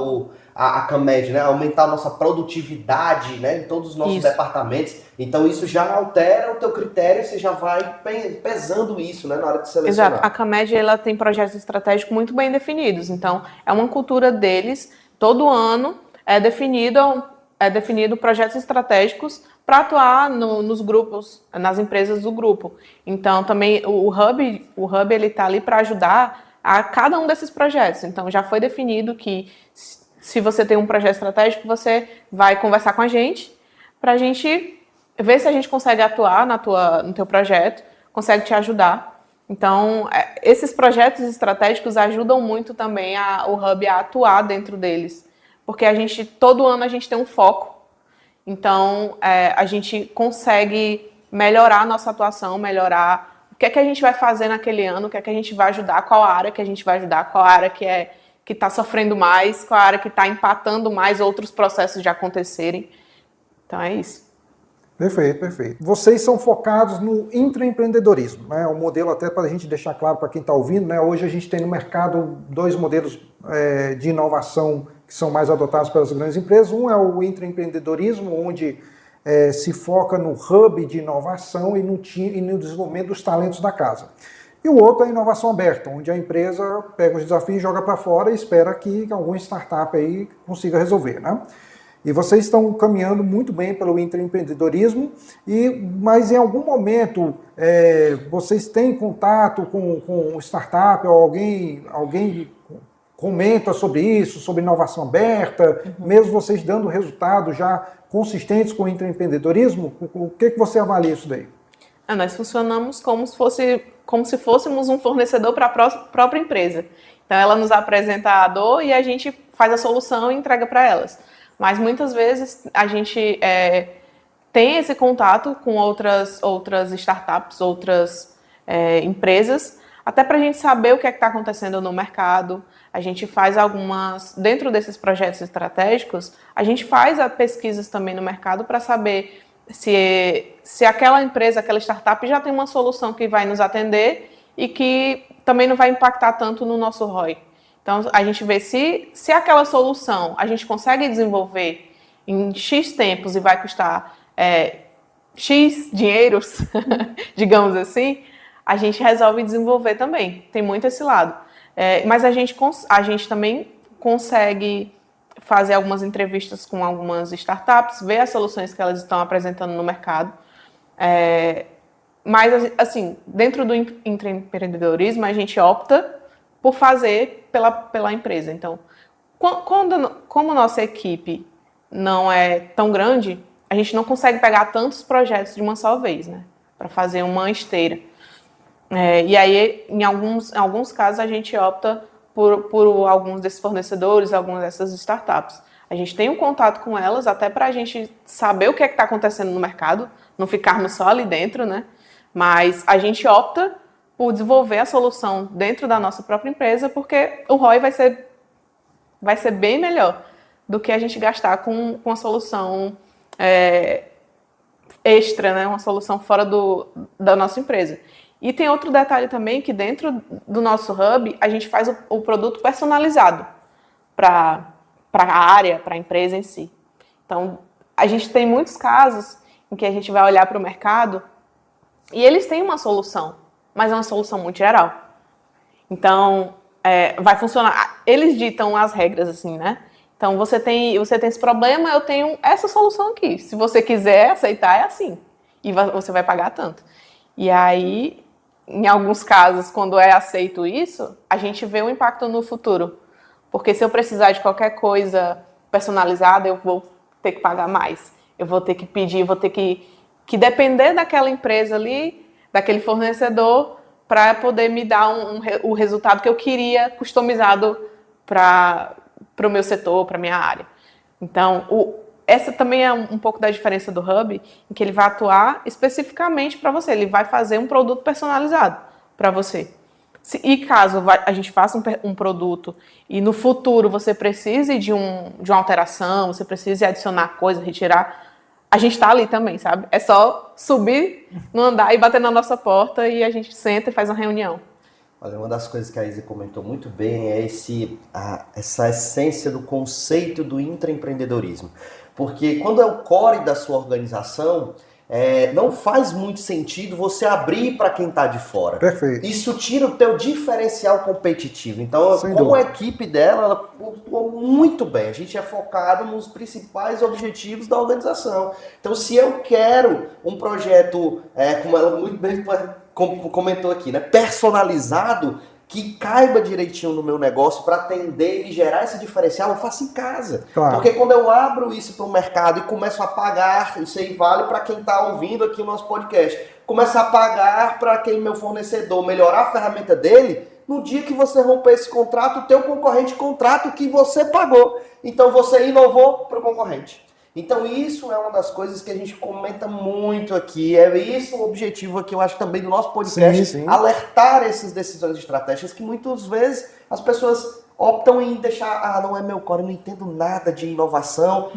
a CAMED, né? Aumentar a nossa produtividade, né? Em todos os nossos departamentos. Então isso já altera o teu critério, você já vai pesando isso, né? Na hora de selecionar. Exato. A CAMED, ela tem projetos estratégicos muito bem definidos. Então, é uma cultura deles. Todo ano é definido definido projetos estratégicos para atuar nos grupos, nas empresas do grupo. Então, também o Hub ele está ali para ajudar a cada um desses projetos. Então, já foi definido que se você tem um projeto estratégico, você vai conversar com a gente para a gente ver se a gente consegue atuar no teu projeto, consegue te ajudar. Então, esses projetos estratégicos ajudam muito também o Hub a atuar dentro deles, porque todo ano a gente tem um foco. Então, a gente consegue melhorar a nossa atuação, melhorar o que é que a gente vai fazer naquele ano, o que é que a gente vai ajudar, qual a área que a gente vai ajudar, qual a área que está sofrendo mais, qual a área que está empatando mais outros processos de acontecerem. Então, é isso. Perfeito, perfeito. Vocês são focados no intraempreendedorismo, né? O modelo, até para a gente deixar claro para quem está ouvindo, né? Hoje a gente tem no mercado dois modelos de inovação que são mais adotados pelas grandes empresas. Um é o intraempreendedorismo, onde se foca no hub de inovação e no desenvolvimento dos talentos da casa. E o outro é a inovação aberta, onde a empresa pega os desafios, joga para fora e espera que alguma startup aí consiga resolver, né? E vocês estão caminhando muito bem pelo intraempreendedorismo, mas em algum momento vocês têm contato com startup ou alguém comenta sobre isso, sobre inovação aberta, mesmo vocês dando resultados já consistentes com o intraempreendedorismo? O que você avalia isso daí? Nós funcionamos como se fôssemos um fornecedor para a própria empresa. Então, ela nos apresenta a dor e a gente faz a solução e entrega para elas. Mas muitas vezes a gente tem esse contato com outras startups, outras empresas, até para a gente saber o que é que está acontecendo no mercado. A gente faz dentro desses projetos estratégicos, a gente faz pesquisas também no mercado para saber se aquela empresa, aquela startup já tem uma solução que vai nos atender e que também não vai impactar tanto no nosso ROI. Então, a gente vê se aquela solução a gente consegue desenvolver em X tempos e vai custar X dinheiros, digamos assim, a gente resolve desenvolver também. Tem muito esse lado. Mas a gente também consegue fazer algumas entrevistas com algumas startups, ver as soluções que elas estão apresentando no mercado. Mas, assim, dentro do empreendedorismo, a gente opta por fazer pela empresa. Então, como nossa equipe não é tão grande, a gente não consegue pegar tantos projetos de uma só vez, né? Para fazer uma esteira. E aí, em alguns casos, a gente opta por alguns desses fornecedores, algumas dessas startups. A gente tem um contato com elas, até para a gente saber o que é que está acontecendo no mercado, não ficarmos só ali dentro, né? Mas a gente opta por desenvolver a solução dentro da nossa própria empresa, porque o ROI vai ser bem melhor do que a gente gastar com uma solução extra, né? Uma solução fora da nossa empresa. E tem outro detalhe também, que dentro do nosso hub, a gente faz o produto personalizado para a área, para a empresa em si. Então, a gente tem muitos casos em que a gente vai olhar para o mercado e eles têm uma solução, mas é uma solução muito geral. Então, vai funcionar. Eles ditam as regras, assim, né? Então, você tem esse problema, eu tenho essa solução aqui. Se você quiser aceitar, é assim. E você vai pagar tanto. E aí, em alguns casos, quando é aceito isso, a gente vê o impacto no futuro. Porque se eu precisar de qualquer coisa personalizada, eu vou ter que pagar mais. Eu vou ter que pedir, vou ter que depender daquela empresa ali, daquele fornecedor, para poder me dar o resultado que eu queria, customizado para o meu setor, para a minha área. Então, essa também é um pouco da diferença do Hub, em que ele vai atuar especificamente para você. Ele vai fazer um produto personalizado para você. E caso a gente faça um produto e no futuro você precise de uma alteração, você precise adicionar coisa, retirar, a gente está ali também, sabe? É só subir no andar e bater na nossa porta e a gente senta e faz uma reunião. Olha, uma das coisas que a Izzy comentou muito bem é essa essência do conceito do intraempreendedorismo. Porque quando é o core da sua organização, não faz muito sentido você abrir para quem está de fora. Perfeito. Isso tira o teu diferencial competitivo. Então, Sem como a dúvida. equipe dela, ela pontuou muito bem. A gente é focado nos principais objetivos da organização. Então, se eu quero um projeto, como ela muito bem comentou aqui, né, personalizado, que caiba direitinho no meu negócio para atender e gerar esse diferencial, eu faço em casa. Claro. Porque quando eu abro isso para o mercado e começo a pagar, isso aí vale para quem está ouvindo aqui o nosso podcast, começo a pagar para aquele meu fornecedor melhorar a ferramenta dele, no dia que você romper esse contrato, o teu concorrente contrata o que você pagou. Então você inovou para o concorrente. Então isso é uma das coisas que a gente comenta muito aqui, é isso o objetivo aqui, eu acho também do nosso podcast, Sim. alertar essas decisões estratégicas que muitas vezes as pessoas optam em deixar, não é meu core, eu não entendo nada de inovação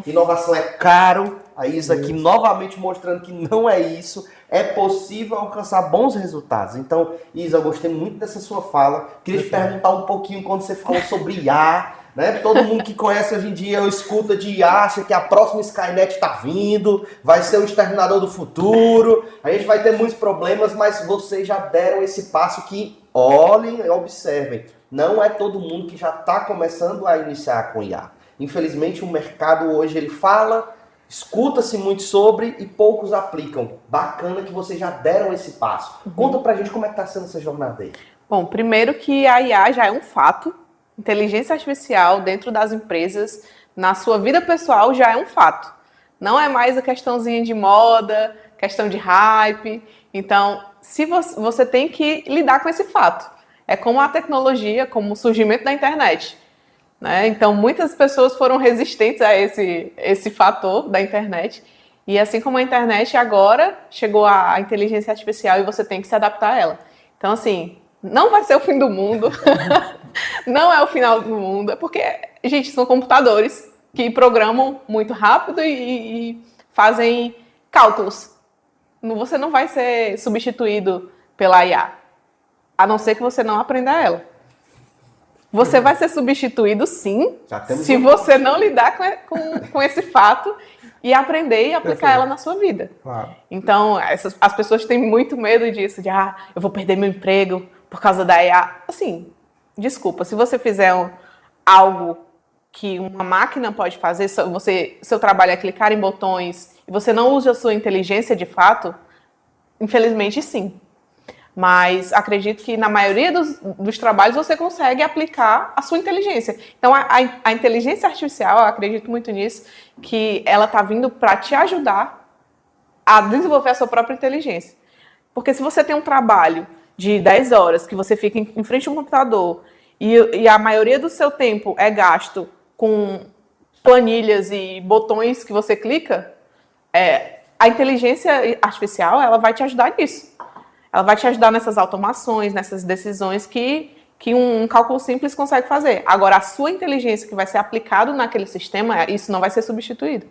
é caro, a Isa aqui novamente mostrando que não é isso, é possível alcançar bons resultados. Então, Isa, eu gostei muito dessa sua fala, queria te perguntar um pouquinho quando você falou sobre IA, né? Todo mundo que conhece hoje em dia, eu escuta de IA, acha que a próxima Skynet está vindo, vai ser o exterminador do futuro, a gente vai ter muitos problemas, mas vocês já deram esse passo que, olhem e observem, não é todo mundo que já está começando a iniciar com IA. Infelizmente, o mercado hoje, ele fala, escuta-se muito sobre e poucos aplicam. Bacana que vocês já deram esse passo. Conta pra gente como é que está sendo essa jornada aí. Bom, primeiro que a IA já é um fato. Inteligência artificial dentro das empresas, na sua vida pessoal, já é um fato. Não é mais a questãozinha de moda, questão de hype. Então, se você tem que lidar com esse fato. É como a tecnologia, como o surgimento da internet. Né? Então, muitas pessoas foram resistentes a esse fator da internet. E assim como a internet, agora chegou a inteligência artificial e você tem que se adaptar a ela. Então, assim, não vai ser o fim do mundo. Não é o final do mundo. É porque, gente, são computadores que programam muito rápido e fazem cálculos. Você não vai ser substituído pela IA. A não ser que você não aprenda ela. Você vai ser substituído, sim, se você não lidar com esse fato e aprender e aplicar ela na sua vida. Claro. Então, as pessoas têm muito medo disso, de eu vou perder meu emprego por causa da IA. Assim, desculpa, se você fizer algo que uma máquina pode fazer, seu trabalho é clicar em botões e você não usa a sua inteligência de fato, infelizmente sim. Mas acredito que na maioria dos trabalhos você consegue aplicar a sua inteligência. Então, a inteligência artificial, eu acredito muito nisso, que ela está vindo para te ajudar a desenvolver a sua própria inteligência. Porque se você tem um trabalho de 10 horas, que você fica em frente a um computador, e a maioria do seu tempo é gasto com planilhas e botões que você clica, a inteligência artificial ela vai te ajudar nisso. Ela vai te ajudar nessas automações, nessas decisões que um cálculo simples consegue fazer. Agora, a sua inteligência que vai ser aplicada naquele sistema, isso não vai ser substituído.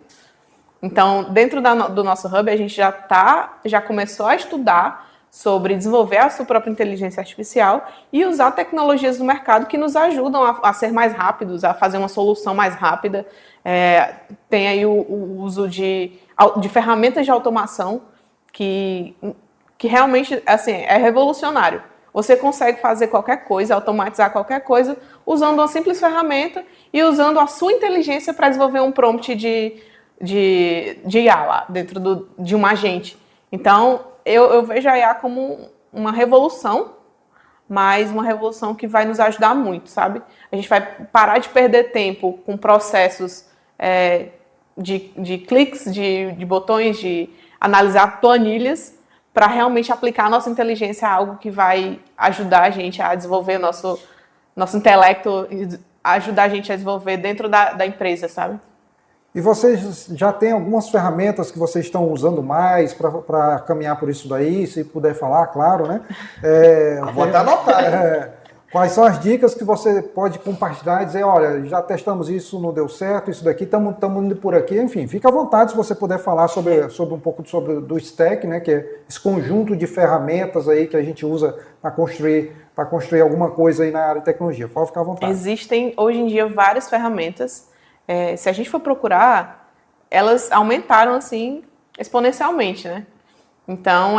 Então, dentro do nosso hub, a gente já começou a estudar sobre desenvolver a sua própria inteligência artificial e usar tecnologias do mercado que nos ajudam a ser mais rápidos, a fazer uma solução mais rápida. Tem aí o uso de ferramentas de automação que realmente assim, é revolucionário. Você consegue fazer qualquer coisa, automatizar qualquer coisa, usando uma simples ferramenta e usando a sua inteligência para desenvolver um prompt de IA lá, dentro de um agente. Então, eu vejo a IA como uma revolução, mas uma revolução que vai nos ajudar muito, sabe? A gente vai parar de perder tempo com processos de cliques, de botões, de analisar planilhas, para realmente aplicar a nossa inteligência a algo que vai ajudar a gente a desenvolver nosso intelecto, ajudar a gente a desenvolver dentro da empresa, sabe? E vocês já têm algumas ferramentas que vocês estão usando mais para caminhar por isso daí, se puder falar, claro, né? Vou até anotar. Quais são as dicas que você pode compartilhar e dizer, olha, já testamos isso, não deu certo, isso daqui, estamos indo por aqui. Enfim, fica à vontade se você puder falar sobre um pouco do Stack, né, que é esse conjunto de ferramentas aí que a gente usa para construir alguma coisa aí na área de tecnologia. Pode ficar à vontade. Existem, hoje em dia, várias ferramentas. Se a gente for procurar, elas aumentaram, assim, exponencialmente, né? Então,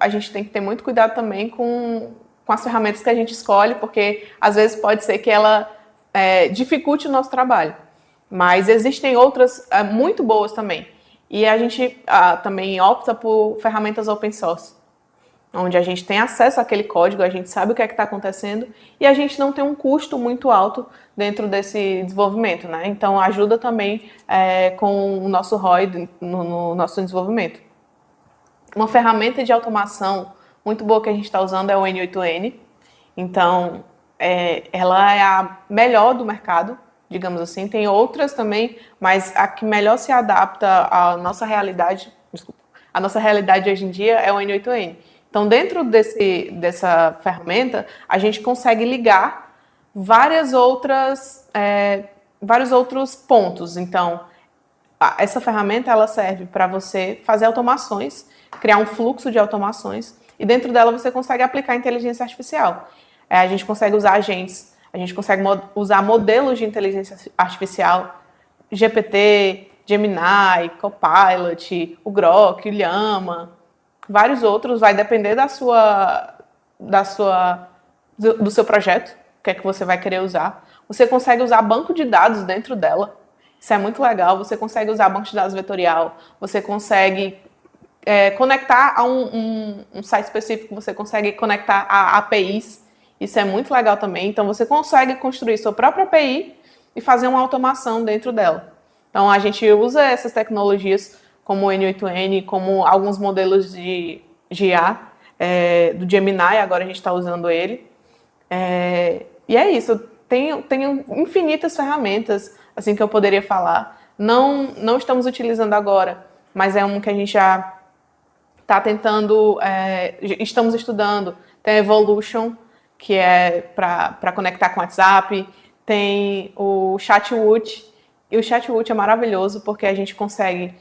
a gente tem que ter muito cuidado também com as ferramentas que a gente escolhe, porque às vezes pode ser que ela dificulte o nosso trabalho. Mas existem outras muito boas também. E a gente também opta por ferramentas open source, onde a gente tem acesso àquele código, a gente sabe o que é que está acontecendo e a gente não tem um custo muito alto dentro desse desenvolvimento, né? Então, ajuda também com o nosso ROI no nosso desenvolvimento. Uma ferramenta de automação muito boa que a gente está usando é o N8N. Então, ela é a melhor do mercado, digamos assim. Tem outras também, mas a que melhor se adapta à nossa realidade, a nossa realidade hoje em dia é o N8N. Então, dentro dessa ferramenta, a gente consegue ligar vários outros pontos. Então, essa ferramenta ela serve para você fazer automações, criar um fluxo de automações, e dentro dela você consegue aplicar inteligência artificial. A gente consegue usar agentes, a gente consegue usar modelos de inteligência artificial, GPT, Gemini, Copilot, o Grok, o Llama, vários outros, vai depender do seu projeto, o que é que você vai querer usar. Você consegue usar banco de dados dentro dela, isso é muito legal. Você consegue usar banco de dados vetorial, você consegue conectar a um site específico, você consegue conectar a APIs, isso é muito legal também. Então, você consegue construir sua própria API e fazer uma automação dentro dela. Então, a gente usa essas tecnologias como o N8N, como alguns modelos de IA, do Gemini, agora a gente está usando ele. E é isso, tem infinitas ferramentas assim que eu poderia falar. Não estamos utilizando agora, mas é um que a gente já está tentando, estamos estudando. Tem a Evolution, que é para conectar com o WhatsApp, tem o Chatwood, e o Chatwood é maravilhoso porque a gente consegue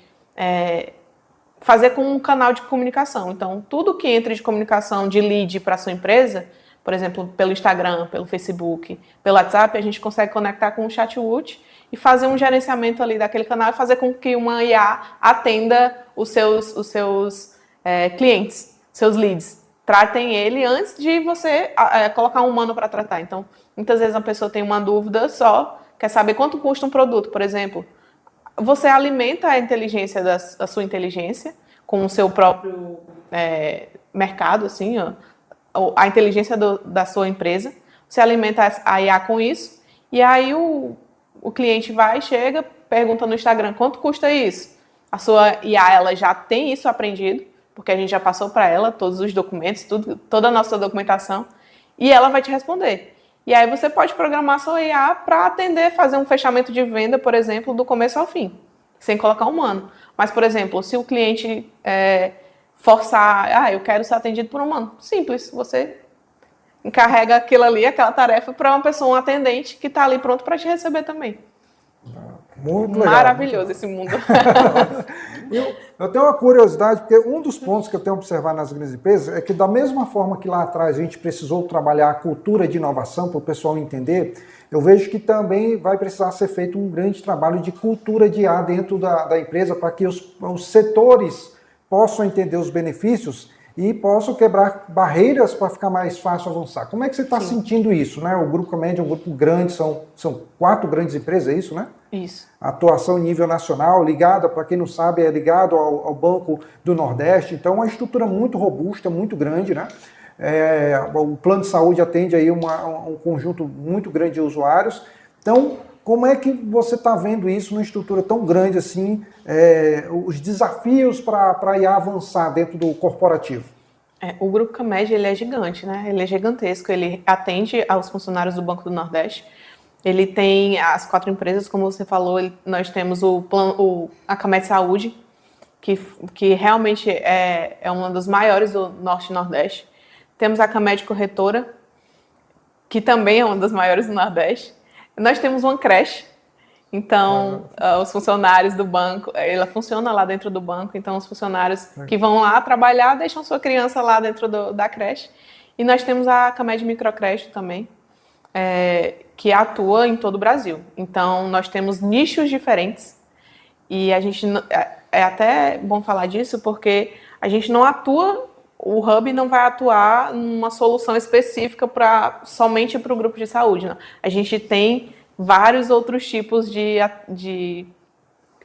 fazer com um canal de comunicação. Então, tudo que entra de comunicação de lead para a sua empresa, por exemplo, pelo Instagram, pelo Facebook, pelo WhatsApp, a gente consegue conectar com o Chatwood e fazer um gerenciamento ali daquele canal e fazer com que uma IA atenda os seus clientes, seus leads. Tratem ele antes de você colocar um humano para tratar. Então, muitas vezes a pessoa tem uma dúvida só, quer saber quanto custa um produto, por exemplo. Você alimenta a inteligência a sua inteligência com o seu próprio mercado, assim, a inteligência da sua empresa. Você alimenta a IA com isso e aí o cliente chega, pergunta no Instagram quanto custa isso. A sua IA ela já tem isso aprendido, porque a gente já passou para ela todos os documentos, toda a nossa documentação, e ela vai te responder. E aí você pode programar a sua IA para atender, fazer um fechamento de venda, por exemplo, do começo ao fim, sem colocar humano. Mas, por exemplo, se o cliente forçar, eu quero ser atendido por um humano, simples, você encarrega aquela tarefa para uma pessoa, um atendente, que está ali pronto para te receber também. Muito legal. Maravilhoso esse mundo. Eu tenho uma curiosidade, porque um dos pontos que eu tenho observado nas grandes empresas é que da mesma forma que lá atrás a gente precisou trabalhar a cultura de inovação para o pessoal entender, eu vejo que também vai precisar ser feito um grande trabalho de cultura de IA dentro da empresa para que os setores possam entender os benefícios e possam quebrar barreiras para ficar mais fácil avançar. Como é que você está sentindo isso, né? O Grupo Comédia é um grupo grande, são 4 grandes empresas, é isso, né? Isso. A atuação em nível nacional, ligada, para quem não sabe, é ligado ao Banco do Nordeste, então é uma estrutura muito robusta, muito grande, né? O plano de saúde atende aí um conjunto muito grande de usuários. Então, como é que você está vendo isso numa estrutura tão grande assim, os desafios para a IA avançar dentro do corporativo? O Grupo Camed, ele é gigante, né? Ele é gigantesco, ele atende aos funcionários do Banco do Nordeste. Ele tem as 4 empresas, como você falou, nós temos a Camed Saúde, que realmente é uma das maiores do Norte e Nordeste. Temos a Camed Corretora, que também é uma das maiores do Nordeste. Nós temos uma creche, então os funcionários do banco, ela funciona lá dentro do banco, então os funcionários que vão lá trabalhar deixam sua criança lá dentro da creche. E nós temos a Camed Microcreche também, que atua em todo o Brasil. Então nós temos nichos diferentes e a gente é até bom falar disso, porque a gente não atua, o Hub não vai atuar numa solução específica somente para o grupo de saúde. Não. A gente tem vários outros tipos de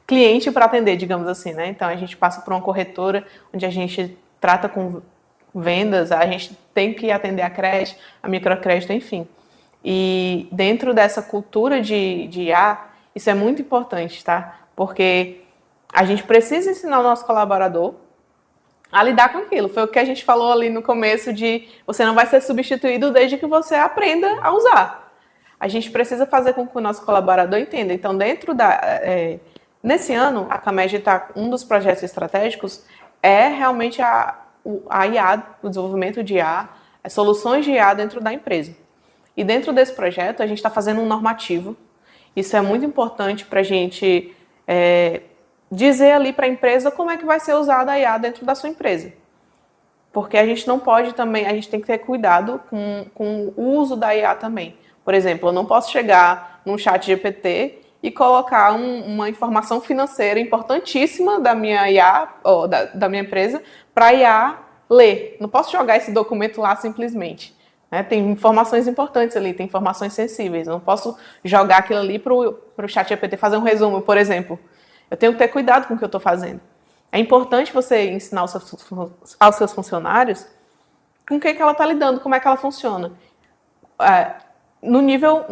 cliente para atender, digamos assim, né? Então, a gente passa por uma corretora, onde a gente trata com vendas, a gente tem que atender a creche, a microcrédito, enfim. E dentro dessa cultura de IA, isso é muito importante, tá? Porque a gente precisa ensinar o nosso colaborador a lidar com aquilo. Foi o que a gente falou ali no começo de você não vai ser substituído desde que você aprenda a usar. A gente precisa fazer com que o nosso colaborador entenda. Então, nesse ano, a CAMED está, um dos projetos estratégicos é realmente a IA, o desenvolvimento de IA, as soluções de IA dentro da empresa. E dentro desse projeto, a gente está fazendo um normativo. Isso é muito importante para a gente dizer ali para a empresa como é que vai ser usada a IA dentro da sua empresa. Porque a gente não pode também, a gente tem que ter cuidado com o uso da IA também. Por exemplo, eu não posso chegar num chat GPT e colocar uma informação financeira importantíssima da minha IA, ou da minha empresa, para a IA ler. Não posso jogar esse documento lá simplesmente. Né? Tem informações importantes ali, tem informações sensíveis. Eu não posso jogar aquilo ali para o chat GPT fazer um resumo, por exemplo. Eu tenho que ter cuidado com o que eu estou fazendo. É importante você ensinar aos seus funcionários com o que ela está lidando, como é que ela funciona. No nível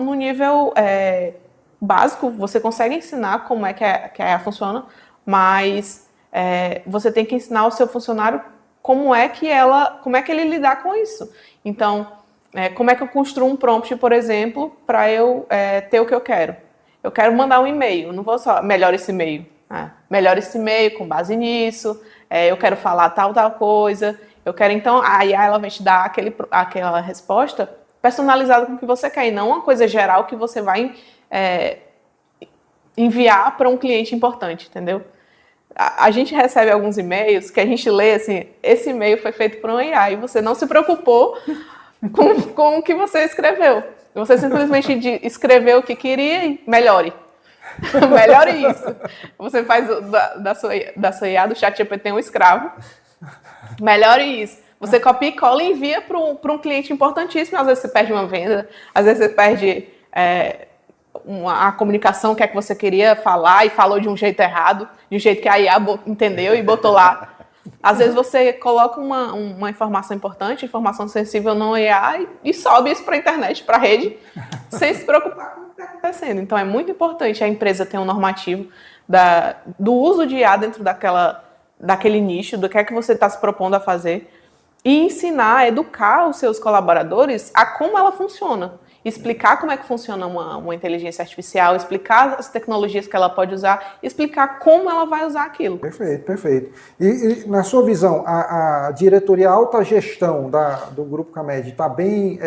básico, você consegue ensinar como é que a IA funciona, mas você tem que ensinar ao seu funcionário como é que ele lidar com isso. Então, como é que eu construo um prompt, por exemplo, para eu ter o que eu quero? Eu quero mandar um e-mail, não vou só melhora esse e-mail. Melhora esse e-mail com base nisso, eu quero falar tal coisa, eu quero então, a IA ela vai te dar aquela resposta personalizada com o que você quer, e não uma coisa geral que você vai enviar para um cliente importante, entendeu? A gente recebe alguns e-mails que a gente lê assim, esse e-mail foi feito por uma IA e você não se preocupou com o que você escreveu. Você simplesmente escreveu o que queria e melhore. Melhore isso. Você faz da sua IA, do chat GPT, um escravo. Melhore isso. Você copia e cola e envia para um cliente importantíssimo. Às vezes você perde uma venda, às vezes você perde a comunicação que é que você queria falar e falou de um jeito errado, de um jeito que a IA entendeu e botou lá. Às vezes você coloca uma informação importante, informação sensível no IA e sobe isso para a internet, para a rede, sem se preocupar com o que está acontecendo. Então é muito importante a empresa ter um normativo do uso de IA dentro daquele nicho, do que é que você está se propondo a fazer, e ensinar, educar os seus colaboradores a como ela funciona. Explicar como é que funciona uma inteligência artificial, explicar as tecnologias que ela pode usar, explicar como ela vai usar aquilo. Perfeito, perfeito. E na sua visão, a diretoria alta gestão do Grupo CAMED está bem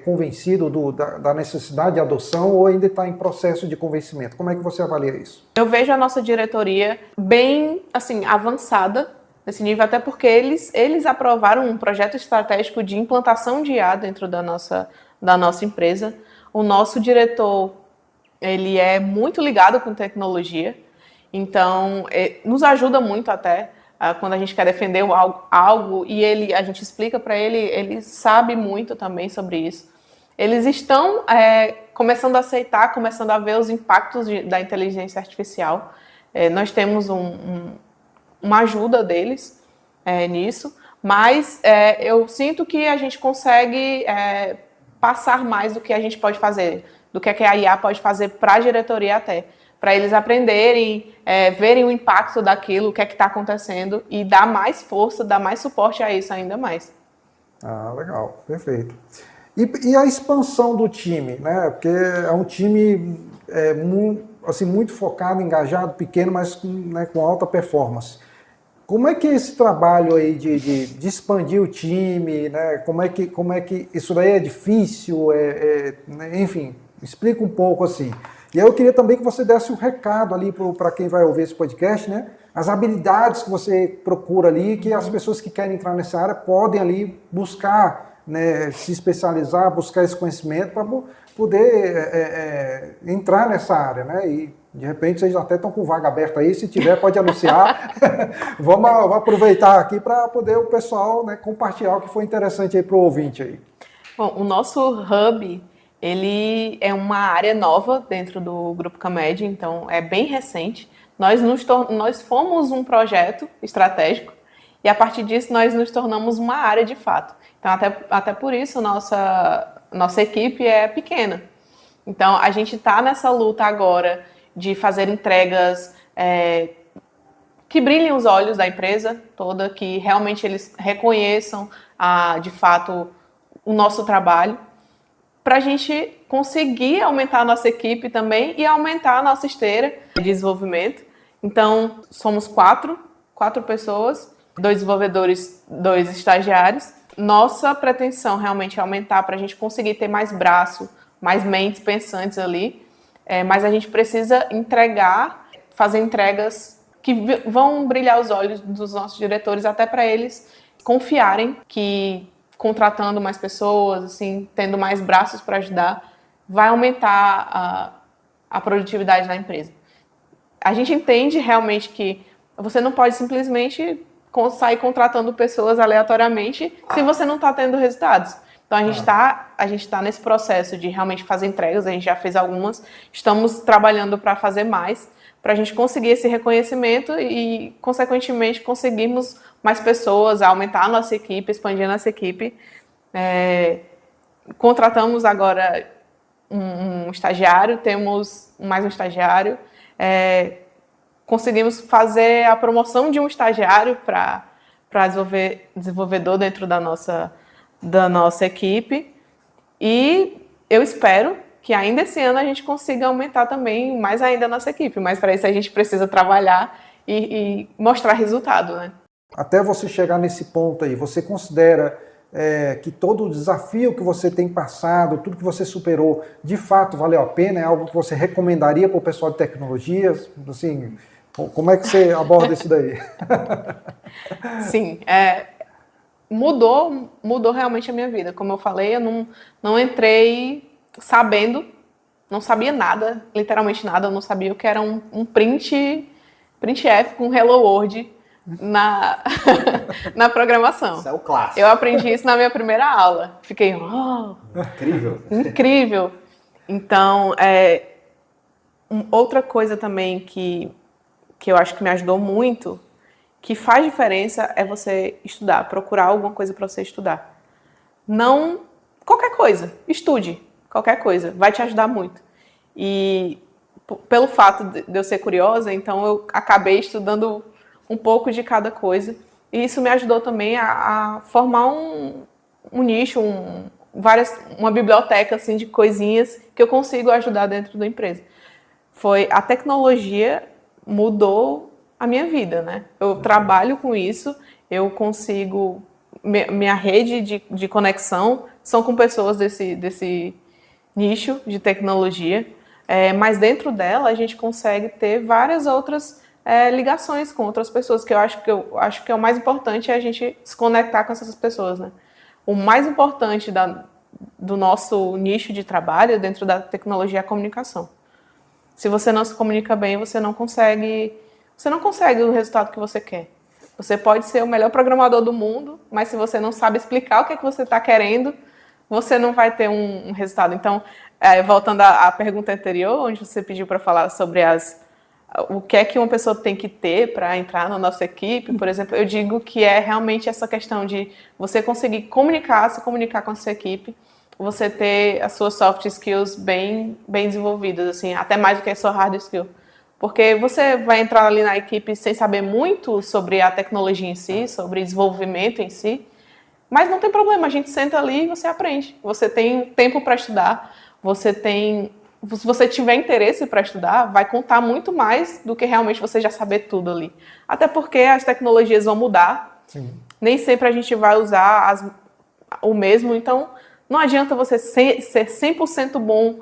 convencido da necessidade de adoção ou ainda está em processo de convencimento? Como é que você avalia isso? Eu vejo a nossa diretoria bem assim, avançada nesse nível, até porque eles aprovaram um projeto estratégico de implantação de IA dentro da nossa empresa. O nosso diretor, ele é muito ligado com tecnologia, então nos ajuda muito até quando a gente quer defender algo e a gente explica para ele sabe muito também sobre isso. Eles estão começando a aceitar, começando a ver os impactos da inteligência artificial. Nós temos uma ajuda deles nisso, mas eu sinto que a gente consegue passar mais do que a gente pode fazer, do que a IA pode fazer para a diretoria até, para eles aprenderem, verem o impacto daquilo, o que é que está acontecendo e dar mais força, dar mais suporte a isso ainda mais. Legal, perfeito. E a expansão do time, né? Porque é um time muito focado, engajado, pequeno, mas com alta performance. Como é que é esse trabalho aí de expandir o time, né? Como é que isso daí é difícil? Enfim, explica um pouco assim. E aí eu queria também que você desse um recado ali para quem vai ouvir esse podcast, né? As habilidades que você procura ali, que as pessoas que querem entrar nessa área podem ali buscar, né, se especializar, buscar esse conhecimento para poder entrar nessa área, né? E De repente vocês até estão com vaga aberta aí, se tiver pode anunciar. Vamos aproveitar aqui para poder o pessoal, né, compartilhar o que foi interessante aí para o ouvinte aí. Bom, o nosso hub, ele é uma área nova dentro do Grupo Camed, então é bem recente. Nós fomos um projeto estratégico e a partir disso nós nos tornamos uma área de fato. Então até por isso nossa equipe é pequena. Então a gente está nessa luta agora de fazer entregas que brilhem os olhos da empresa toda, que realmente eles reconheçam de fato o nosso trabalho, para a gente conseguir aumentar a nossa equipe também e aumentar a nossa esteira de desenvolvimento. Então, somos quatro pessoas, 2 desenvolvedores, 2 estagiários. Nossa pretensão realmente é aumentar para a gente conseguir ter mais braço, mais mentes pensantes ali, mas a gente precisa fazer entregas que vão brilhar os olhos dos nossos diretores, até para eles confiarem que contratando mais pessoas, assim, tendo mais braços para ajudar, vai aumentar a produtividade da empresa. A gente entende realmente que você não pode simplesmente sair contratando pessoas aleatoriamente se você não está tendo resultados. Então a gente tá nesse processo de realmente fazer entregas, a gente já fez algumas, estamos trabalhando para fazer mais, para a gente conseguir esse reconhecimento e, consequentemente, conseguirmos mais pessoas, aumentar a nossa equipe, expandir a nossa equipe. Contratamos agora um estagiário, temos mais um estagiário, conseguimos fazer a promoção de um estagiário para desenvolvedor dentro da nossa equipe, e eu espero que ainda esse ano a gente consiga aumentar também mais ainda a nossa equipe, mas para isso a gente precisa trabalhar e mostrar resultado, né? Até você chegar nesse ponto aí, você considera que todo o desafio que você tem passado, tudo que você superou, de fato valeu a pena? É algo que você recomendaria para o pessoal de tecnologias? Assim, como é que você aborda isso daí? Sim, mudou realmente a minha vida. Como eu falei, eu não entrei sabendo, não sabia nada, literalmente nada, eu não sabia o que era um printf com Hello World na programação. Isso é o clássico. Eu aprendi isso na minha primeira aula. Fiquei, Incrível. Incrível. Então, outra coisa também que eu acho que me ajudou muito, que faz diferença, é você estudar, procurar alguma coisa para você estudar. Não qualquer coisa, estude qualquer coisa, vai te ajudar muito. E pelo fato de eu ser curiosa, então eu acabei estudando um pouco de cada coisa, e isso me ajudou também a formar um nicho, uma biblioteca assim, de coisinhas que eu consigo ajudar dentro da empresa. A tecnologia mudou a minha vida, né? Eu trabalho com isso, eu consigo... Minha rede de conexão são com pessoas desse nicho de tecnologia, mas dentro dela a gente consegue ter várias outras ligações com outras pessoas, que eu acho que é o mais importante, é a gente se conectar com essas pessoas, né? O mais importante do nosso nicho de trabalho dentro da tecnologia é a comunicação. Se você não se comunica bem, você não consegue o resultado que você quer. Você pode ser o melhor programador do mundo, mas se você não sabe explicar o que é que você está querendo, você não vai ter um resultado. Então, voltando à pergunta anterior, onde você pediu para falar sobre o que é que uma pessoa tem que ter para entrar na nossa equipe, por exemplo, eu digo que é realmente essa questão de você conseguir se comunicar com a sua equipe, você ter as suas soft skills bem desenvolvidas, assim, até mais do que a sua hard skill. Porque você vai entrar ali na equipe sem saber muito sobre a tecnologia em si, sobre desenvolvimento em si, mas não tem problema, a gente senta ali e você aprende. Você tem tempo para estudar, se você tiver interesse para estudar, vai contar muito mais do que realmente você já saber tudo ali. Até porque as tecnologias vão mudar, sim. Nem sempre a gente vai usar o mesmo, então não adianta você ser 100% bom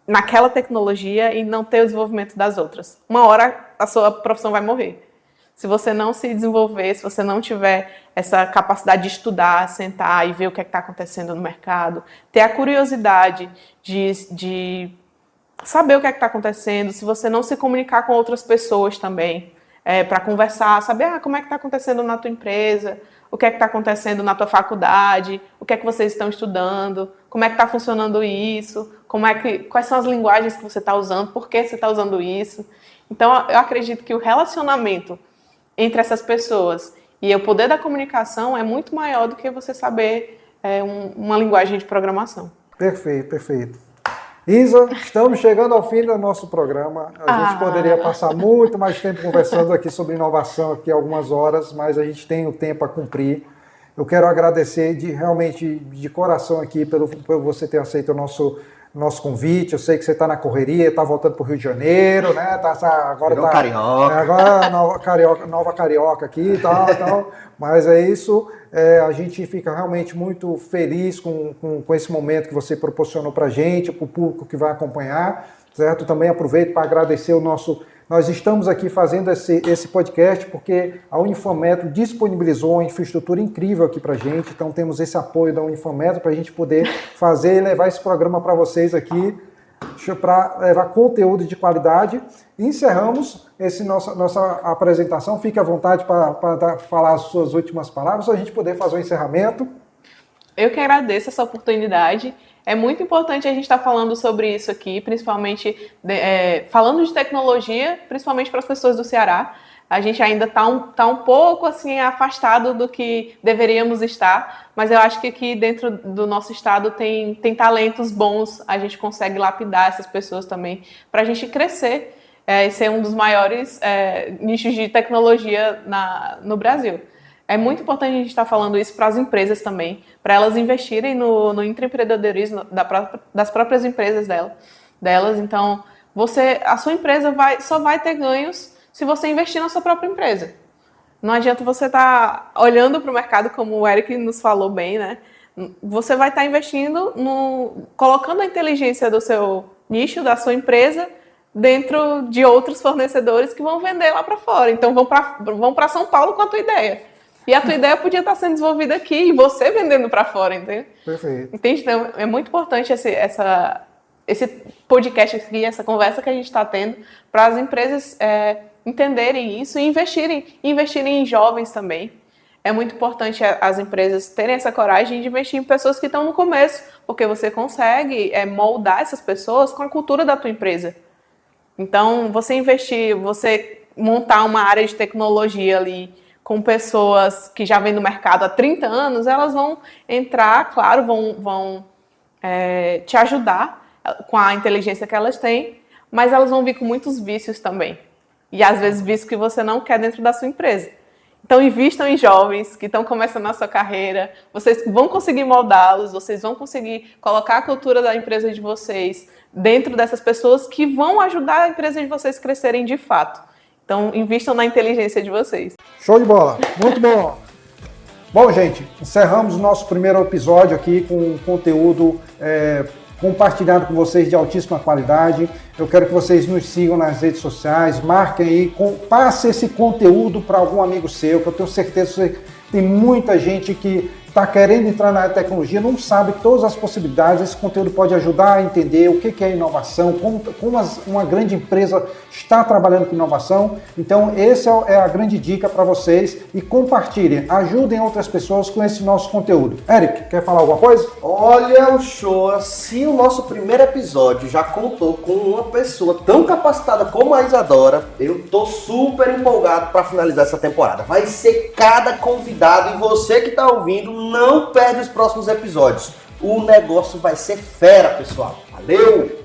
naquela tecnologia e não ter o desenvolvimento das outras. Uma hora a sua profissão vai morrer. Se você não se desenvolver, se você não tiver essa capacidade de estudar, sentar e ver o que está acontecendo no mercado, ter a curiosidade de saber o que é que está acontecendo, se você não se comunicar com outras pessoas também, para conversar, saber como é que está acontecendo na tua empresa, o que é que está acontecendo na tua faculdade, o que é que vocês estão estudando, como é que está funcionando isso, quais são as linguagens que você está usando, por que você está usando isso. Então, eu acredito que o relacionamento entre essas pessoas e o poder da comunicação é muito maior do que você saber uma linguagem de programação. Perfeito, perfeito. Isa, estamos chegando ao fim do nosso programa. A gente poderia passar muito mais tempo conversando aqui sobre inovação, aqui algumas horas, mas a gente tem o tempo a cumprir. Eu quero agradecer realmente de coração aqui por você ter aceito o nosso convite. Eu sei que você está na correria, está voltando para o Rio de Janeiro, né? Agora está carioca. Agora nova carioca aqui e tal. Mas é isso. A gente fica realmente muito feliz com esse momento que você proporcionou para a gente, para o público que vai acompanhar, certo? Também aproveito para agradecer Nós estamos aqui fazendo esse podcast porque a Unifametro disponibilizou uma infraestrutura incrível aqui para a gente, então temos esse apoio da Unifametro para a gente poder fazer e levar esse programa para vocês aqui, para levar conteúdo de qualidade. Encerramos nossa apresentação. Fique à vontade para falar as suas últimas palavras, para a gente poder fazer o encerramento. Eu que agradeço essa oportunidade. É muito importante a gente estar falando sobre isso aqui, principalmente falando de tecnologia, principalmente para as pessoas do Ceará. A gente ainda está um pouco assim, afastado do que deveríamos estar, mas eu acho que aqui dentro do nosso estado tem talentos bons, a gente consegue lapidar essas pessoas também, para a gente crescer e ser um dos maiores nichos de tecnologia no Brasil. É muito importante a gente estar falando isso para as empresas também, para elas investirem no intraempreendedorismo das próprias empresas delas. Então, a sua empresa só vai ter ganhos se você investir na sua própria empresa. Não adianta você estar olhando para o mercado, como o Eric nos falou bem, né? Você vai estar investindo, colocando a inteligência do seu nicho, da sua empresa, dentro de outros fornecedores que vão vender lá para fora. Então, vão para São Paulo com a tua ideia. E a tua ideia podia estar sendo desenvolvida aqui e você vendendo para fora, entende? Perfeito. Entende? Então, é muito importante esse podcast aqui, essa conversa que a gente está tendo, para as empresas entenderem isso e investirem em jovens também. É muito importante as empresas terem essa coragem de investir em pessoas que estão no começo, porque você consegue moldar essas pessoas com a cultura da tua empresa. Então, você montar uma área de tecnologia ali com pessoas que já vêm no mercado há 30 anos, elas vão entrar, claro, vão te ajudar com a inteligência que elas têm, mas elas vão vir com muitos vícios também. E às vezes vícios que você não quer dentro da sua empresa. Então, invistam em jovens que estão começando a sua carreira, vocês vão conseguir moldá-los, vocês vão conseguir colocar a cultura da empresa de vocês dentro dessas pessoas que vão ajudar a empresa de vocês a crescerem de fato. Então, invistam na inteligência de vocês. Show de bola, muito bom. Bom, gente, encerramos o nosso primeiro episódio aqui com conteúdo compartilhado com vocês de altíssima qualidade. Eu quero que vocês nos sigam nas redes sociais, marquem aí, passe esse conteúdo para algum amigo seu, que eu tenho certeza que tem muita gente que está querendo entrar na tecnologia, não sabe todas as possibilidades. Esse conteúdo pode ajudar a entender o que é inovação, como uma grande empresa está trabalhando com inovação. Então, essa é a grande dica para vocês. E compartilhem, ajudem outras pessoas com esse nosso conteúdo. Eric, quer falar alguma coisa? Olha o show! Se o nosso primeiro episódio já contou com uma pessoa tão capacitada como a Isadora, eu tô super empolgado para finalizar essa temporada. Vai ser cada convidado, e você que está ouvindo, não perde os próximos episódios. O negócio vai ser fera, pessoal. Valeu!